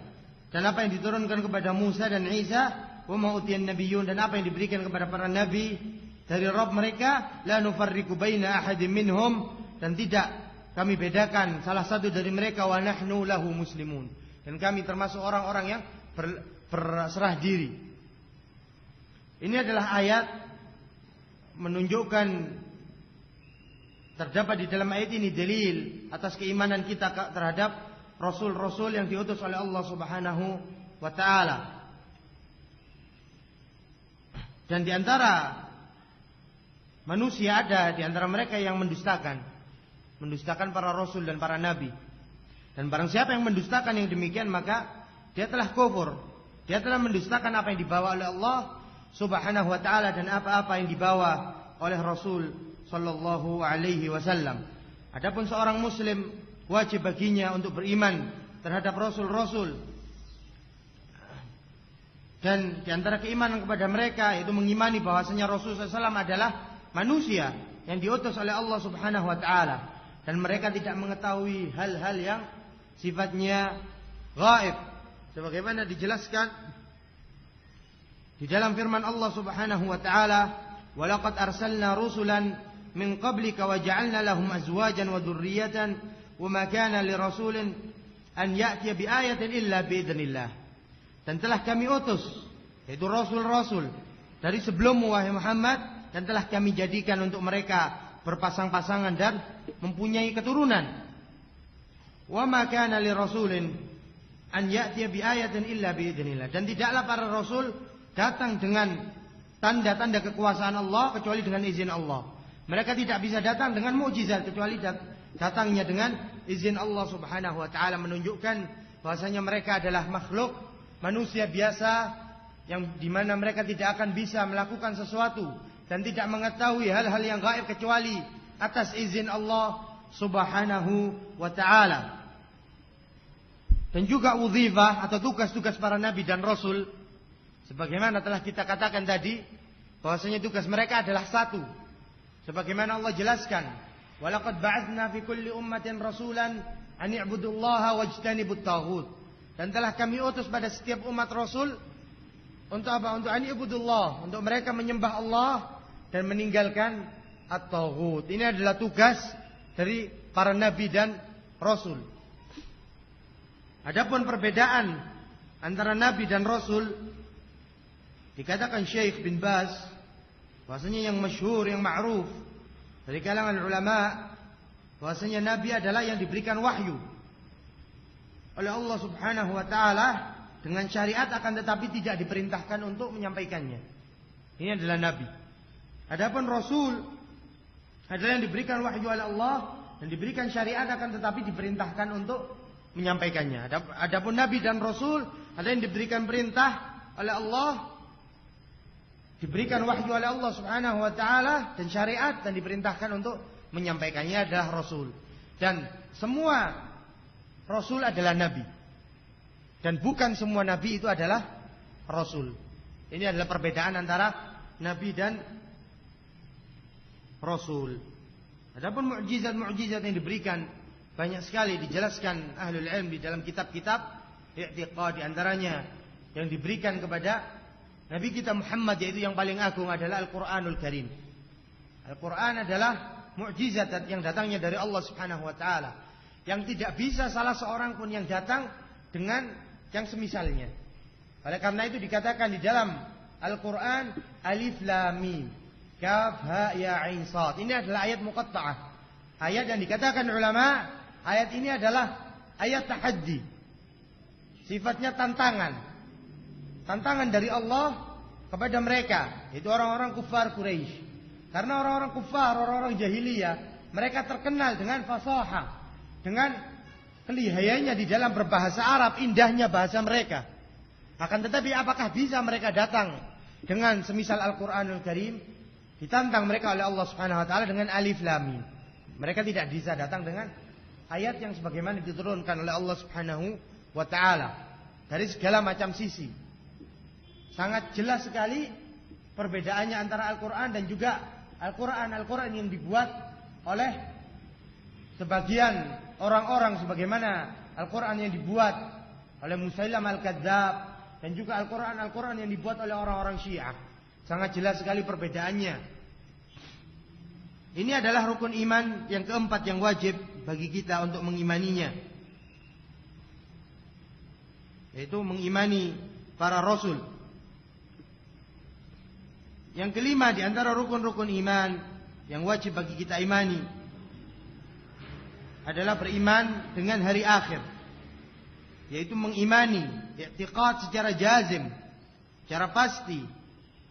dan apa yang diturunkan kepada Musa dan Isa, wa ma utiya an-nabiyyun, dan apa yang diberikan kepada para nabi dari Rabb mereka, la nufarriqu baina ahadin minhum, dan tidak kami bedakan salah satu dari mereka, wa nahnu lahu muslimun, dan kami termasuk orang-orang yang berserah diri. Ini adalah ayat menunjukkan, terdapat di dalam ayat ini dalil atas keimanan kita terhadap rasul-rasul yang diutus oleh Allah Subhanahu wa taala. Dan di antara manusia ada di antara mereka yang mendustakan para rasul dan para nabi. Dan barang siapa yang mendustakan yang demikian, maka dia telah kufur. Dia telah mendustakan apa yang dibawa oleh Allah Subhanahu wa taala dan apa-apa yang dibawa oleh Rasul sallallahu alaihi wasallam. Adapun seorang muslim wajib baginya untuk beriman terhadap rasul-rasul. Dan di antara keimanan kepada mereka yaitu mengimani bahwasanya Rasul sallallahu alaihi wasallam adalah manusia yang diutus oleh Allah Subhanahu wa taala, dan mereka tidak mengetahui hal-hal yang sifatnya gaib, sebagaimana dijelaskan Di dalam firman Allah Subhanahu wa taala, "Wa laqad arsalna rusulan min qablika wa ja'alna lahum azwajan wa dzurriyyatan wa ma kana lirasulin an ya'tiya bi ayatin illa bi idznillah." Dan telah kami utus, yaitu rasul-rasul dari sebelummu wahai Muhammad, dan telah kami jadikan untuk mereka berpasang-pasangan dan mempunyai keturunan. Wa ma kana lirasulin an ya'tiya bi ayatin illa bi idznillah. Dan tidaklah para rasul datang dengan tanda-tanda kekuasaan Allah kecuali dengan izin Allah. Mereka tidak bisa datang dengan mukjizat kecuali datangnya dengan izin Allah Subhanahu wa taala, menunjukkan bahwasanya mereka adalah makhluk manusia biasa yang dimana mereka tidak akan bisa melakukan sesuatu dan tidak mengetahui hal-hal yang gaib kecuali atas izin Allah Subhanahu wa taala. Dan juga wuzifah atau tugas-tugas para nabi dan rasul, sebagaimana telah kita katakan tadi, bahwasanya tugas mereka adalah satu. Sebagaimana Allah jelaskan, "Walaqad ba'atsna fi kulli ummatin rasulan an i'budullaha wajtanibut taghut." Dan telah kami utus pada setiap umat rasul untuk apa? Untuk an i'budullah, untuk mereka menyembah Allah dan meninggalkan at-taghut. Ini adalah tugas dari para nabi dan rasul. Adapun perbedaan antara nabi dan rasul, dikatakan Syekh bin Baz bahwasanya yang masyhur, yang ma'ruf dari kalangan ulama, bahwasanya nabi adalah yang diberikan wahyu oleh Allah Subhanahu wa taala dengan syariat, akan tetapi tidak diperintahkan untuk menyampaikannya. Ini adalah nabi. Adapun rasul adalah yang diberikan wahyu oleh Allah dan diberikan syariat, akan tetapi diperintahkan untuk menyampaikannya. Adapun nabi dan rasul ada yang diberikan perintah oleh Allah, diberikan wahyu oleh Allah Subhanahu wa taala dan syariat, dan diperintahkan untuk menyampaikannya adalah rasul. Dan semua rasul adalah nabi. Dan bukan semua nabi itu adalah rasul. Ini adalah perbedaan antara nabi dan rasul. Adapun mukjizat-mukjizat yang diberikan banyak sekali dijelaskan ahlul ilm di dalam kitab-kitab i'tiqad. Di antaranya yang diberikan kepada Nabi kita Muhammad, yaitu yang paling agung, adalah Al-Quranul Karim. Al-Quran adalah mukjizat yang datangnya dari Allah Subhanahu wa taala, yang tidak bisa salah seorang pun yang datang dengan yang semisalnya. Oleh karena itu dikatakan di dalam Al-Quran, Alif Lam Mim Kaf Ha Ya Ain Shad. Ini adalah ayat muqatta'ah. Ayat yang dikatakan ulama, ayat ini adalah ayat tahaddi. Sifatnya tantangan. Tantangan dari Allah kepada mereka, itu orang-orang kufar Quraisy. Karena orang-orang kufar, orang-orang jahiliyah, mereka terkenal dengan fasahah, dengan kelihayannya di dalam berbahasa Arab, indahnya bahasa mereka. Akan tetapi apakah bisa mereka datang dengan semisal Al-Quranul Karim? Ditantang mereka oleh Allah Subhanahu wa taala dengan Alif Lam Mim. Mereka tidak bisa datang dengan ayat yang sebagaimana diturunkan oleh Allah Subhanahu wa taala dari segala macam sisi. Sangat jelas sekali perbedaannya antara Al-Quran dan juga Al-Quran yang dibuat oleh sebagian orang-orang, sebagaimana Al-Quran yang dibuat oleh Musailam Al-Kadzab, dan juga Al-Quran yang dibuat oleh orang-orang Syiah. Sangat jelas sekali perbedaannya. Ini adalah rukun iman yang keempat yang wajib bagi kita untuk mengimaninya, yaitu mengimani para rasul. Yang kelima di antara rukun-rukun iman yang wajib bagi kita imani adalah beriman dengan hari akhir, yaitu mengimani i'tiqad secara jazim, secara pasti,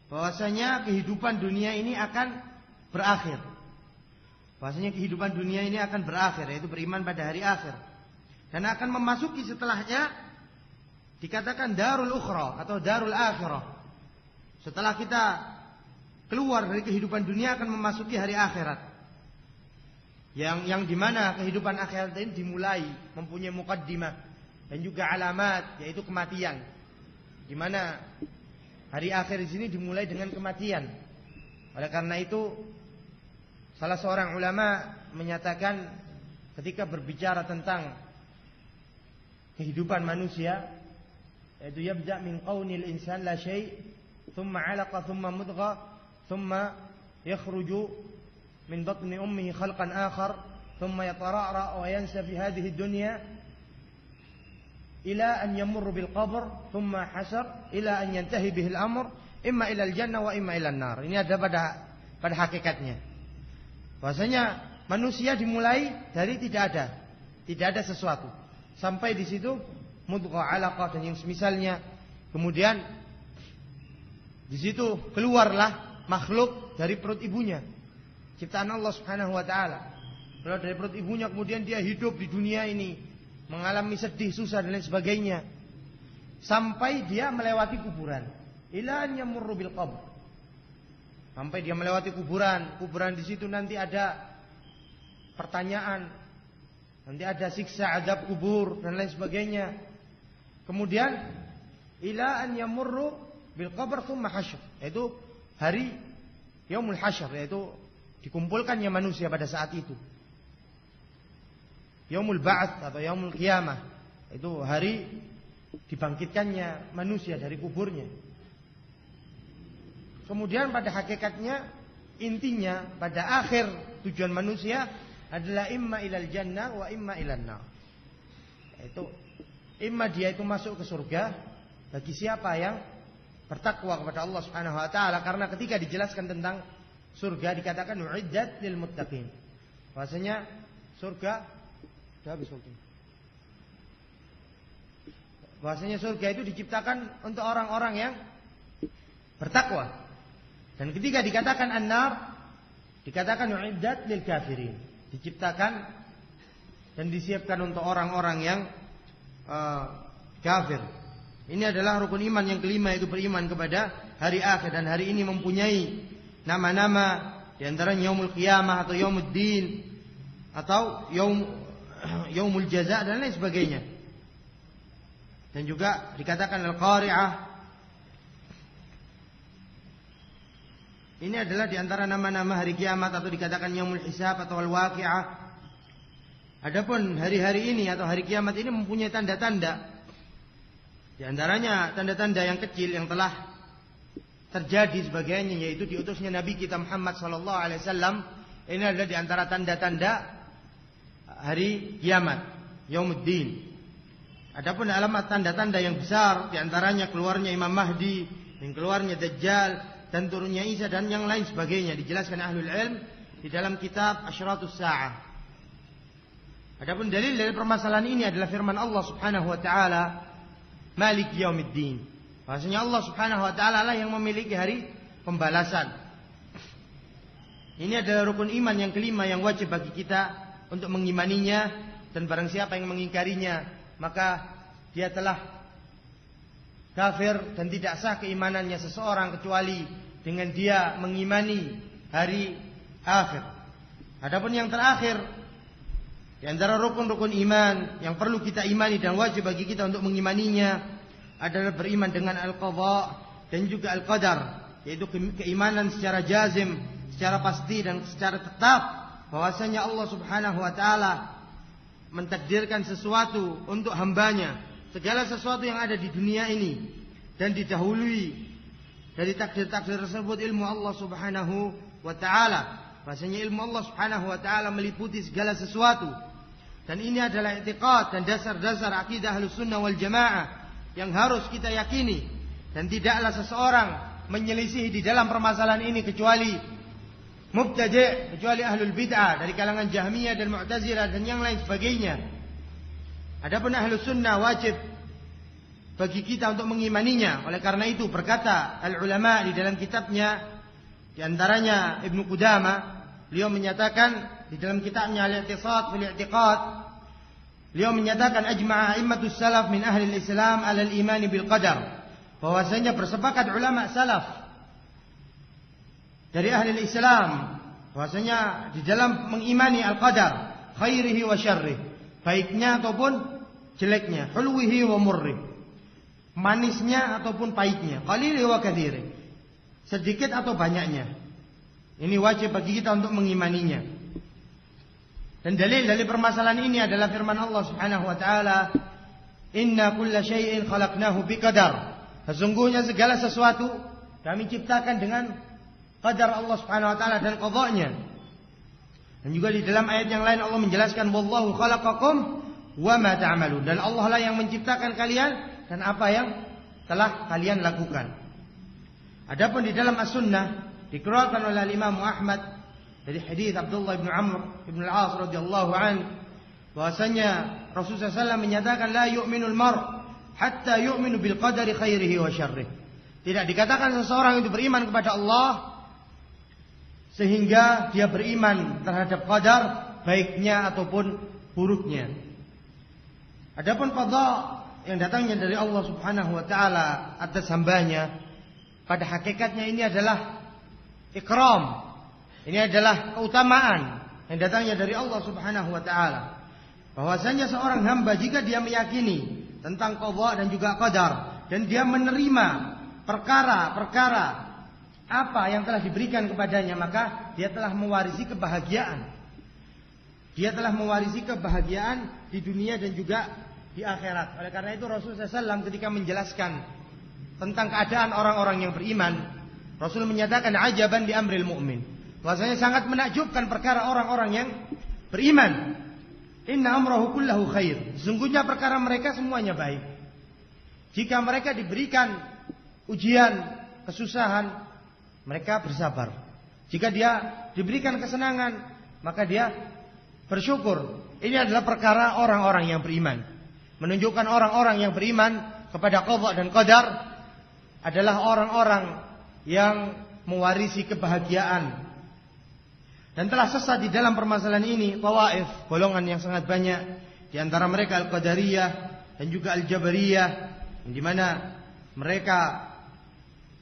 bahwasanya kehidupan dunia ini akan berakhir. Bahwasanya kehidupan dunia ini akan berakhir, yaitu beriman pada hari akhir. Dan akan memasuki setelahnya dikatakan darul ukhra atau darul akhirah. Setelah kita keluar dari kehidupan dunia akan memasuki hari akhirat. Yang dimana kehidupan akhirat ini dimulai, mempunyai muqaddimah dan juga alamat, yaitu kematian. Dimana hari akhir di sini dimulai dengan kematian. Oleh karena itu, salah seorang ulama menyatakan ketika berbicara tentang kehidupan manusia, yaitu yabda min qaunil insan la syai' thumma 'alaqa, thumma mudghah, thumma yakhruju min batni ummihi khalqan akhar, thumma yatara'ra wa yansa fi hadhihi ad-dunya ila an yamurru bil qabr, thumma hasar ila an yantahi bihi al-amr imma ila al-jannah wa imma ila an-nar. Ini ada pada hakikatnya. Bahwasanya manusia dimulai dari tidak ada sesuatu. Sampai di situ mudghah, 'alaqah dan yang semisalnya. Kemudian di situ keluarlah makhluk dari perut ibunya. Ciptaan Allah Subhanahu wa taala. Keluar dari perut ibunya, kemudian dia hidup di dunia ini, mengalami sedih, susah dan lain sebagainya. Sampai dia melewati kuburan. Ila an yamurru bil qabr. Sampai dia melewati kuburan. Kuburan di situ nanti ada pertanyaan, nanti ada siksa, azab kubur dan lain sebagainya. Kemudian ila an yamurru bil qabr thumma hasyr, yaitu hari yaumul hasyr, yaitu dikumpulkannya manusia pada saat itu. Yaumul ba'ats atau yaumul qiyamah, itu hari dibangkitkannya manusia dari kuburnya. Kemudian pada hakikatnya, intinya pada akhir tujuan manusia adalah imma ilal jannah wa imma ilan nar. Itu imma dia itu masuk ke surga bagi siapa yang bertakwa kepada Allah Subhanahu wa taala, karena ketika dijelaskan tentang surga dikatakan uiddat lil muttaqin. Bahwasanya surga sudah habis waktu. Bahwasanya surga itu diciptakan untuk orang-orang yang bertakwa. Dan ketika dikatakan an-nar dikatakan uiddat lil kafirin. Diciptakan dan disiapkan untuk orang-orang yang kafir. Ini adalah rukun iman yang kelima, yaitu beriman kepada hari akhir. Dan hari ini mempunyai nama-nama, di antaranya yaumul qiyamah atau yaumuddin atau yaumul jaza dan lain sebagainya. Dan juga dikatakan al-qari'ah. Ini adalah di antara nama-nama hari kiamat, atau dikatakan yaumul hisab atau al-waqi'ah. Adapun hari-hari ini atau hari kiamat ini mempunyai tanda-tanda. Di antaranya tanda-tanda yang kecil yang telah terjadi sebagainya, yaitu diutusnya Nabi kita Muhammad sallallahu alaihi wasallam. Ini adalah di antara tanda-tanda hari kiamat, yaumuddin. Adapun alamat tanda-tanda yang besar, di antaranya keluarnya Imam Mahdi, dan keluarnya Dajjal, dan turunnya Isa dan yang lain sebagainya, dijelaskan ahlul ilm di dalam kitab Asyratus Sa'ah. Adapun dalil dari permasalahan ini adalah firman Allah Subhanahu wa taala, Malik Yaumiddin. Bahwasanya Allah Subhanahu wa taala lah yang memiliki hari pembalasan. Ini adalah rukun iman yang kelima yang wajib bagi kita untuk mengimaninya, dan barang siapa yang mengingkarinya maka dia telah kafir dan tidak sah keimanannya seseorang kecuali dengan dia mengimani hari akhir. Adapun yang terakhir di antara rukun-rukun iman yang perlu kita imani dan wajib bagi kita untuk mengimaninya adalah beriman dengan al-qadha dan juga al-qadar, yaitu keimanan secara jazim, secara pasti dan secara tetap bahwasanya Allah Subhanahu wa taala mentakdirkan sesuatu untuk hambanya, segala sesuatu yang ada di dunia ini, dan didahului dari takdir-takdir tersebut ilmu Allah Subhanahu wa taala. Bahasanya ilmu Allah Subhanahu wa taala meliputi segala sesuatu. Dan ini adalah i'tiqad dan dasar-dasar akidah Ahlussunnah wal Jamaah yang harus kita yakini, dan tidaklah seseorang menyelisihi di dalam permasalahan ini kecuali mubtadi', kecuali ahlul bid'ah dari kalangan Jahmiyah dan Mu'tazilah dan yang lain sebagainya. Adapun Ahlus Sunnah wajib bagi kita untuk mengimaninya. Oleh karena itu berkata al-ulama di dalam kitabnya, di antaranya Ibnu Qudamah, beliau menyatakan di dalam kitabnya Al-I'tisad fil I'tiqad, beliau menyatakan ajma'a a'immatus salaf min ahli al-Islam 'ala al-iman bil qadar. Bahwasanya bersepakat ulama salaf dari ahli Islam bahwasanya di dalam mengimani al-qadar, khairihi wa syarrih, baiknya ataupun jeleknya, hulwihi wa murrih, manisnya ataupun pahitnya, qalilihi wa katsirih, sedikit atau banyaknya. Ini wajib bagi kita untuk mengimaninya. Dan dalil dari permasalahan ini adalah firman Allah Subhanahu wa taala, "Inna kulla syai'in khalaqnahu biqadar." Sesungguhnya segala sesuatu kami ciptakan dengan qadar Allah Subhanahu wa taala dan qadanya. Dan juga di dalam ayat yang lain Allah menjelaskan wallahu khalaqakum wa ma ta'malun, dan Allah lah yang menciptakan kalian dan apa yang telah kalian lakukan. Adapun di dalam as-sunnah dikeluarkan oleh Imam Ahmad dari hadis Abdullah bin Amr bin al-As radhiyallahu anhu bahwasanya Rasulullah SAW menyatakan la yu'minul mar hatta yu'minu bil qadari khairihi wa syarrih. Tidak dikatakan seseorang itu beriman kepada Allah sehingga dia beriman terhadap qadar baiknya ataupun buruknya. Adapun qada yang datangnya dari Allah Subhanahu wa taala atas hambanya, pada hakikatnya ini adalah ikram. Ini adalah keutamaan yang datangnya dari Allah Subhanahu wa taala. Bahwasanya seorang hamba jika dia meyakini tentang qada dan juga qadar dan dia menerima perkara-perkara apa yang telah diberikan kepadanya, maka dia telah mewarisi kebahagiaan. Dia telah mewarisi kebahagiaan di dunia dan juga di akhirat. Oleh karena itu Rasulullah SAW ketika menjelaskan tentang keadaan orang-orang yang beriman, Rasul menyatakan ajaban di amril mu'min. Bahwasanya sangat menakjubkan perkara orang-orang yang beriman. Inna amrahu kullahu khair. Sesungguhnya perkara mereka semuanya baik. Jika mereka diberikan ujian, kesusahan, mereka bersabar. Jika dia diberikan kesenangan, maka dia bersyukur. Ini adalah perkara orang-orang yang beriman. Menunjukkan orang-orang yang beriman kepada qada dan qadar adalah orang-orang yang mewarisi kebahagiaan. Dan telah sesat di dalam permasalahan ini tawaif, golongan yang sangat banyak, di antara mereka Al-Qadariyah dan juga Al-Jabariyah, di mana mereka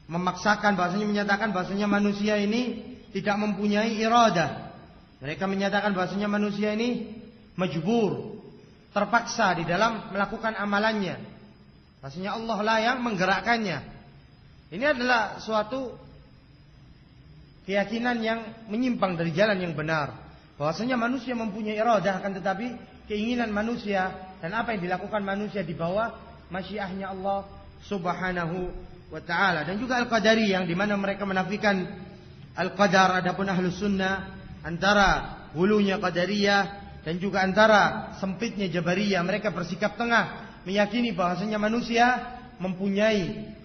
memaksakan bahasanya, menyatakan bahasanya manusia ini tidak mempunyai iradah. Mereka menyatakan bahasanya manusia ini majbur, terpaksa di dalam melakukan amalannya. Bahasanya Allah lah yang menggerakkannya. Ini adalah suatu keyakinan yang menyimpang dari jalan yang benar. Bahwasanya manusia mempunyai iradah, akan tetapi keinginan manusia dan apa yang dilakukan manusia di bawah masyiahnya Allah Subhanahu wa ta'ala. Dan juga Al-Qadari yang dimana mereka menafikan Al-Qadar. Adapun Ahlus Sunnah antara hulunya Qadariyah dan juga antara sempitnya Jabariyah, mereka bersikap tengah, meyakini bahwasanya manusia mempunyai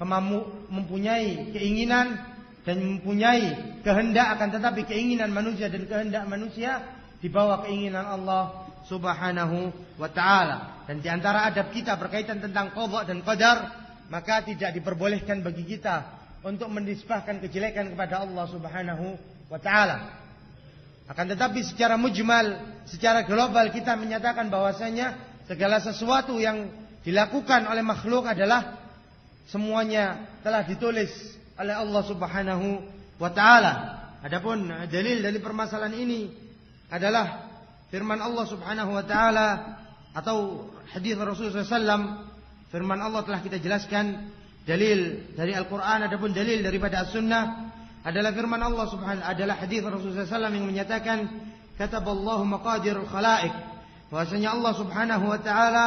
keinginan dan mempunyai kehendak, akan tetapi keinginan manusia dan kehendak manusia di bawah keinginan Allah Subhanahu wa ta'ala. Dan di antara adab kita berkaitan tentang qada dan qadar, maka tidak diperbolehkan bagi kita untuk menisbahkan kejelekan kepada Allah Subhanahu wa ta'ala. Akan tetapi secara mujmal, secara global kita menyatakan bahwasanya segala sesuatu yang dilakukan oleh makhluk adalah semuanya telah ditulis oleh Allah Subhanahu wa ta'ala. Adapun dalil dari permasalahan ini adalah firman Allah Subhanahu wa ta'ala atau hadis Rasulullah SAW. Firman Allah telah kita jelaskan, dalil dari Al-Quran. Adapun dalil daripada As-Sunnah adalah firman Allah Subhanahu, adalah hadis Rasulullah SAW yang menyatakan kataballahu maqadirul khalaiq, bahwasanya Allah Subhanahu wa ta'ala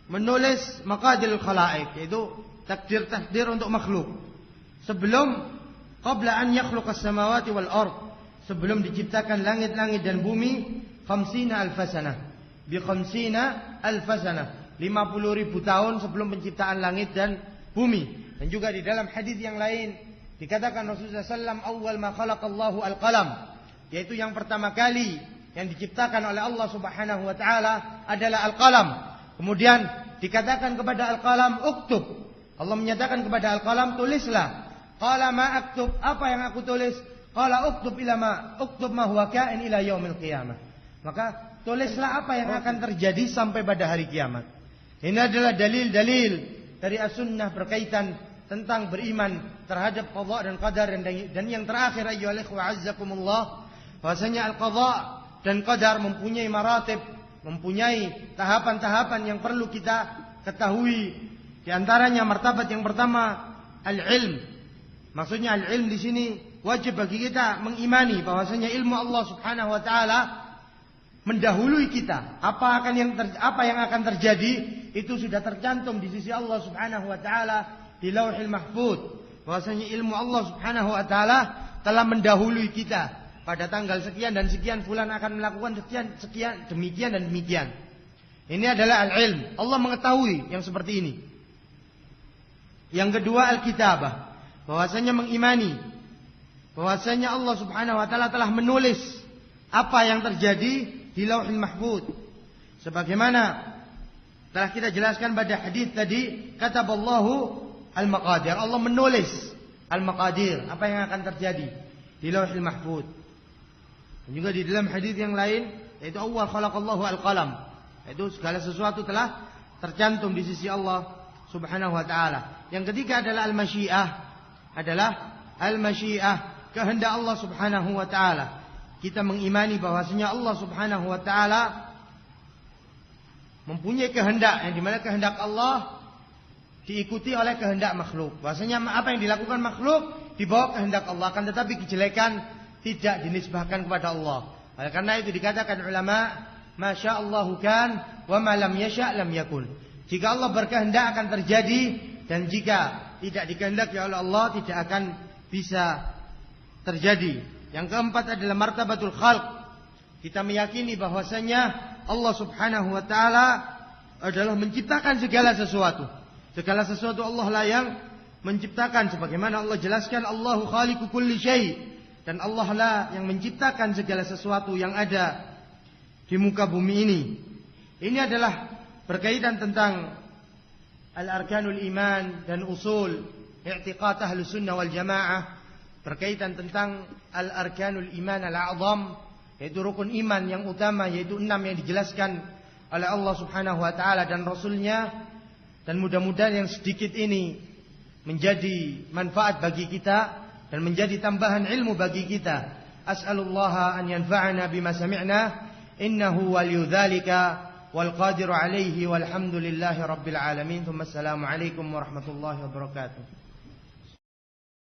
menulis maqadirul khalaiq, yaitu takdir-takdir untuk makhluk sebelum qabla an yakhluqas samawati wal ard, sebelum diciptakan langit-langit dan bumi, 50,000 sanah bi 50,000 sanah, 50.000 tahun sebelum penciptaan langit dan bumi. Dan juga di dalam hadis yang lain dikatakan Rasulullah SAW awal ma khalaqallahu al-qalam, yaitu yang pertama kali yang diciptakan oleh Allah Subhanahu wa ta'ala adalah al-qalam. Kemudian dikatakan kepada al-qalam uktub, Allah menyatakan kepada al-qalam tulislah. Qala ma aktub, apa yang aku tulis? Qala uktub ma huwa ka'in ila yaumil qiyamah. Maka tulislah apa yang akan terjadi sampai pada hari kiamat. Ini adalah dalil-dalil dari As-Sunnah berkaitan tentang beriman terhadap qada dan qadar. Dan yang terakhir ayyuhal ikhwa azzakumullah, bahwasanya al-qada dan qadar mempunyai maratib, mempunyai tahapan-tahapan yang perlu kita ketahui. Di antaranya martabat yang pertama al-ilm. Maksudnya al-ilm di sini wajib bagi kita mengimani bahwasanya ilmu Allah Subhanahu wa taala mendahului kita. Apa yang akan terjadi itu sudah tercantum di sisi Allah Subhanahu wa taala di Lauhil Mahfuz. Bahwasanya ilmu Allah Subhanahu wa taala telah mendahului kita. Pada tanggal sekian dan sekian fulan akan melakukan sekian demikian dan demikian. Ini adalah al-ilm. Allah mengetahui yang seperti ini. Yang kedua al-kitabah. Bahwasanya mengimani bahwasanya Allah Subhanahu wa taala telah menulis apa yang terjadi di Lauhil Mahfuz. Sebagaimana telah kita jelaskan pada hadis tadi, kataballahu al-maqadir. Allah menulis al-maqadir, apa yang akan terjadi di Lauhil Mahfuz. Dan juga di dalam hadis yang lain, yaitu awwal khalaqallahu al-qalam. Itu segala sesuatu telah tercantum di sisi Allah Subhanahu wa taala. Yang ketiga adalah al-masyiah, kehendak Allah Subhanahu wa taala. Kita mengimani bahwasanya Allah Subhanahu wa taala mempunyai kehendak, yang dimana kehendak Allah diikuti oleh kehendak makhluk. Bahwasanya apa yang dilakukan makhluk dibawa kehendak Allah, akan tetapi kejelekan tidak dinisbahkan kepada Allah. Oleh karena itu dikatakan ulama, masyaallahu kan wa ma lam yasha' lam yakun. Jika Allah berkehendak akan terjadi, dan jika tidak dikehendaki oleh Allah tidak akan bisa terjadi. Yang keempat adalah martabatul khalq. Kita meyakini bahwasanya Allah Subhanahu wa taala adalah menciptakan segala sesuatu. Segala sesuatu Allah lah yang menciptakan, sebagaimana Allah jelaskan Allahu khaliqu kulli syai', dan Allah lah yang menciptakan segala sesuatu yang ada di muka bumi ini. Ini adalah berkaitan tentang al-arkanul iman dan usul i'tiqad Ahlus Sunnah wal Jamaah, berkaitan tentang al-arkanul iman al-a'zam, yaitu rukun iman yang utama, yaitu 6 yang dijelaskan oleh Allah Subhanahu wa taala dan Rasulnya. Dan mudah-mudahan yang sedikit ini menjadi manfaat bagi kita dan menjadi tambahan ilmu bagi kita. As'alullaha an yanfa'ana bima sami'na, innahu waliyudzalika wal qadiru alaihi walhamdulillahi rabbil alamin. Assalamu alaikum warahmatullahi wabarakatuh.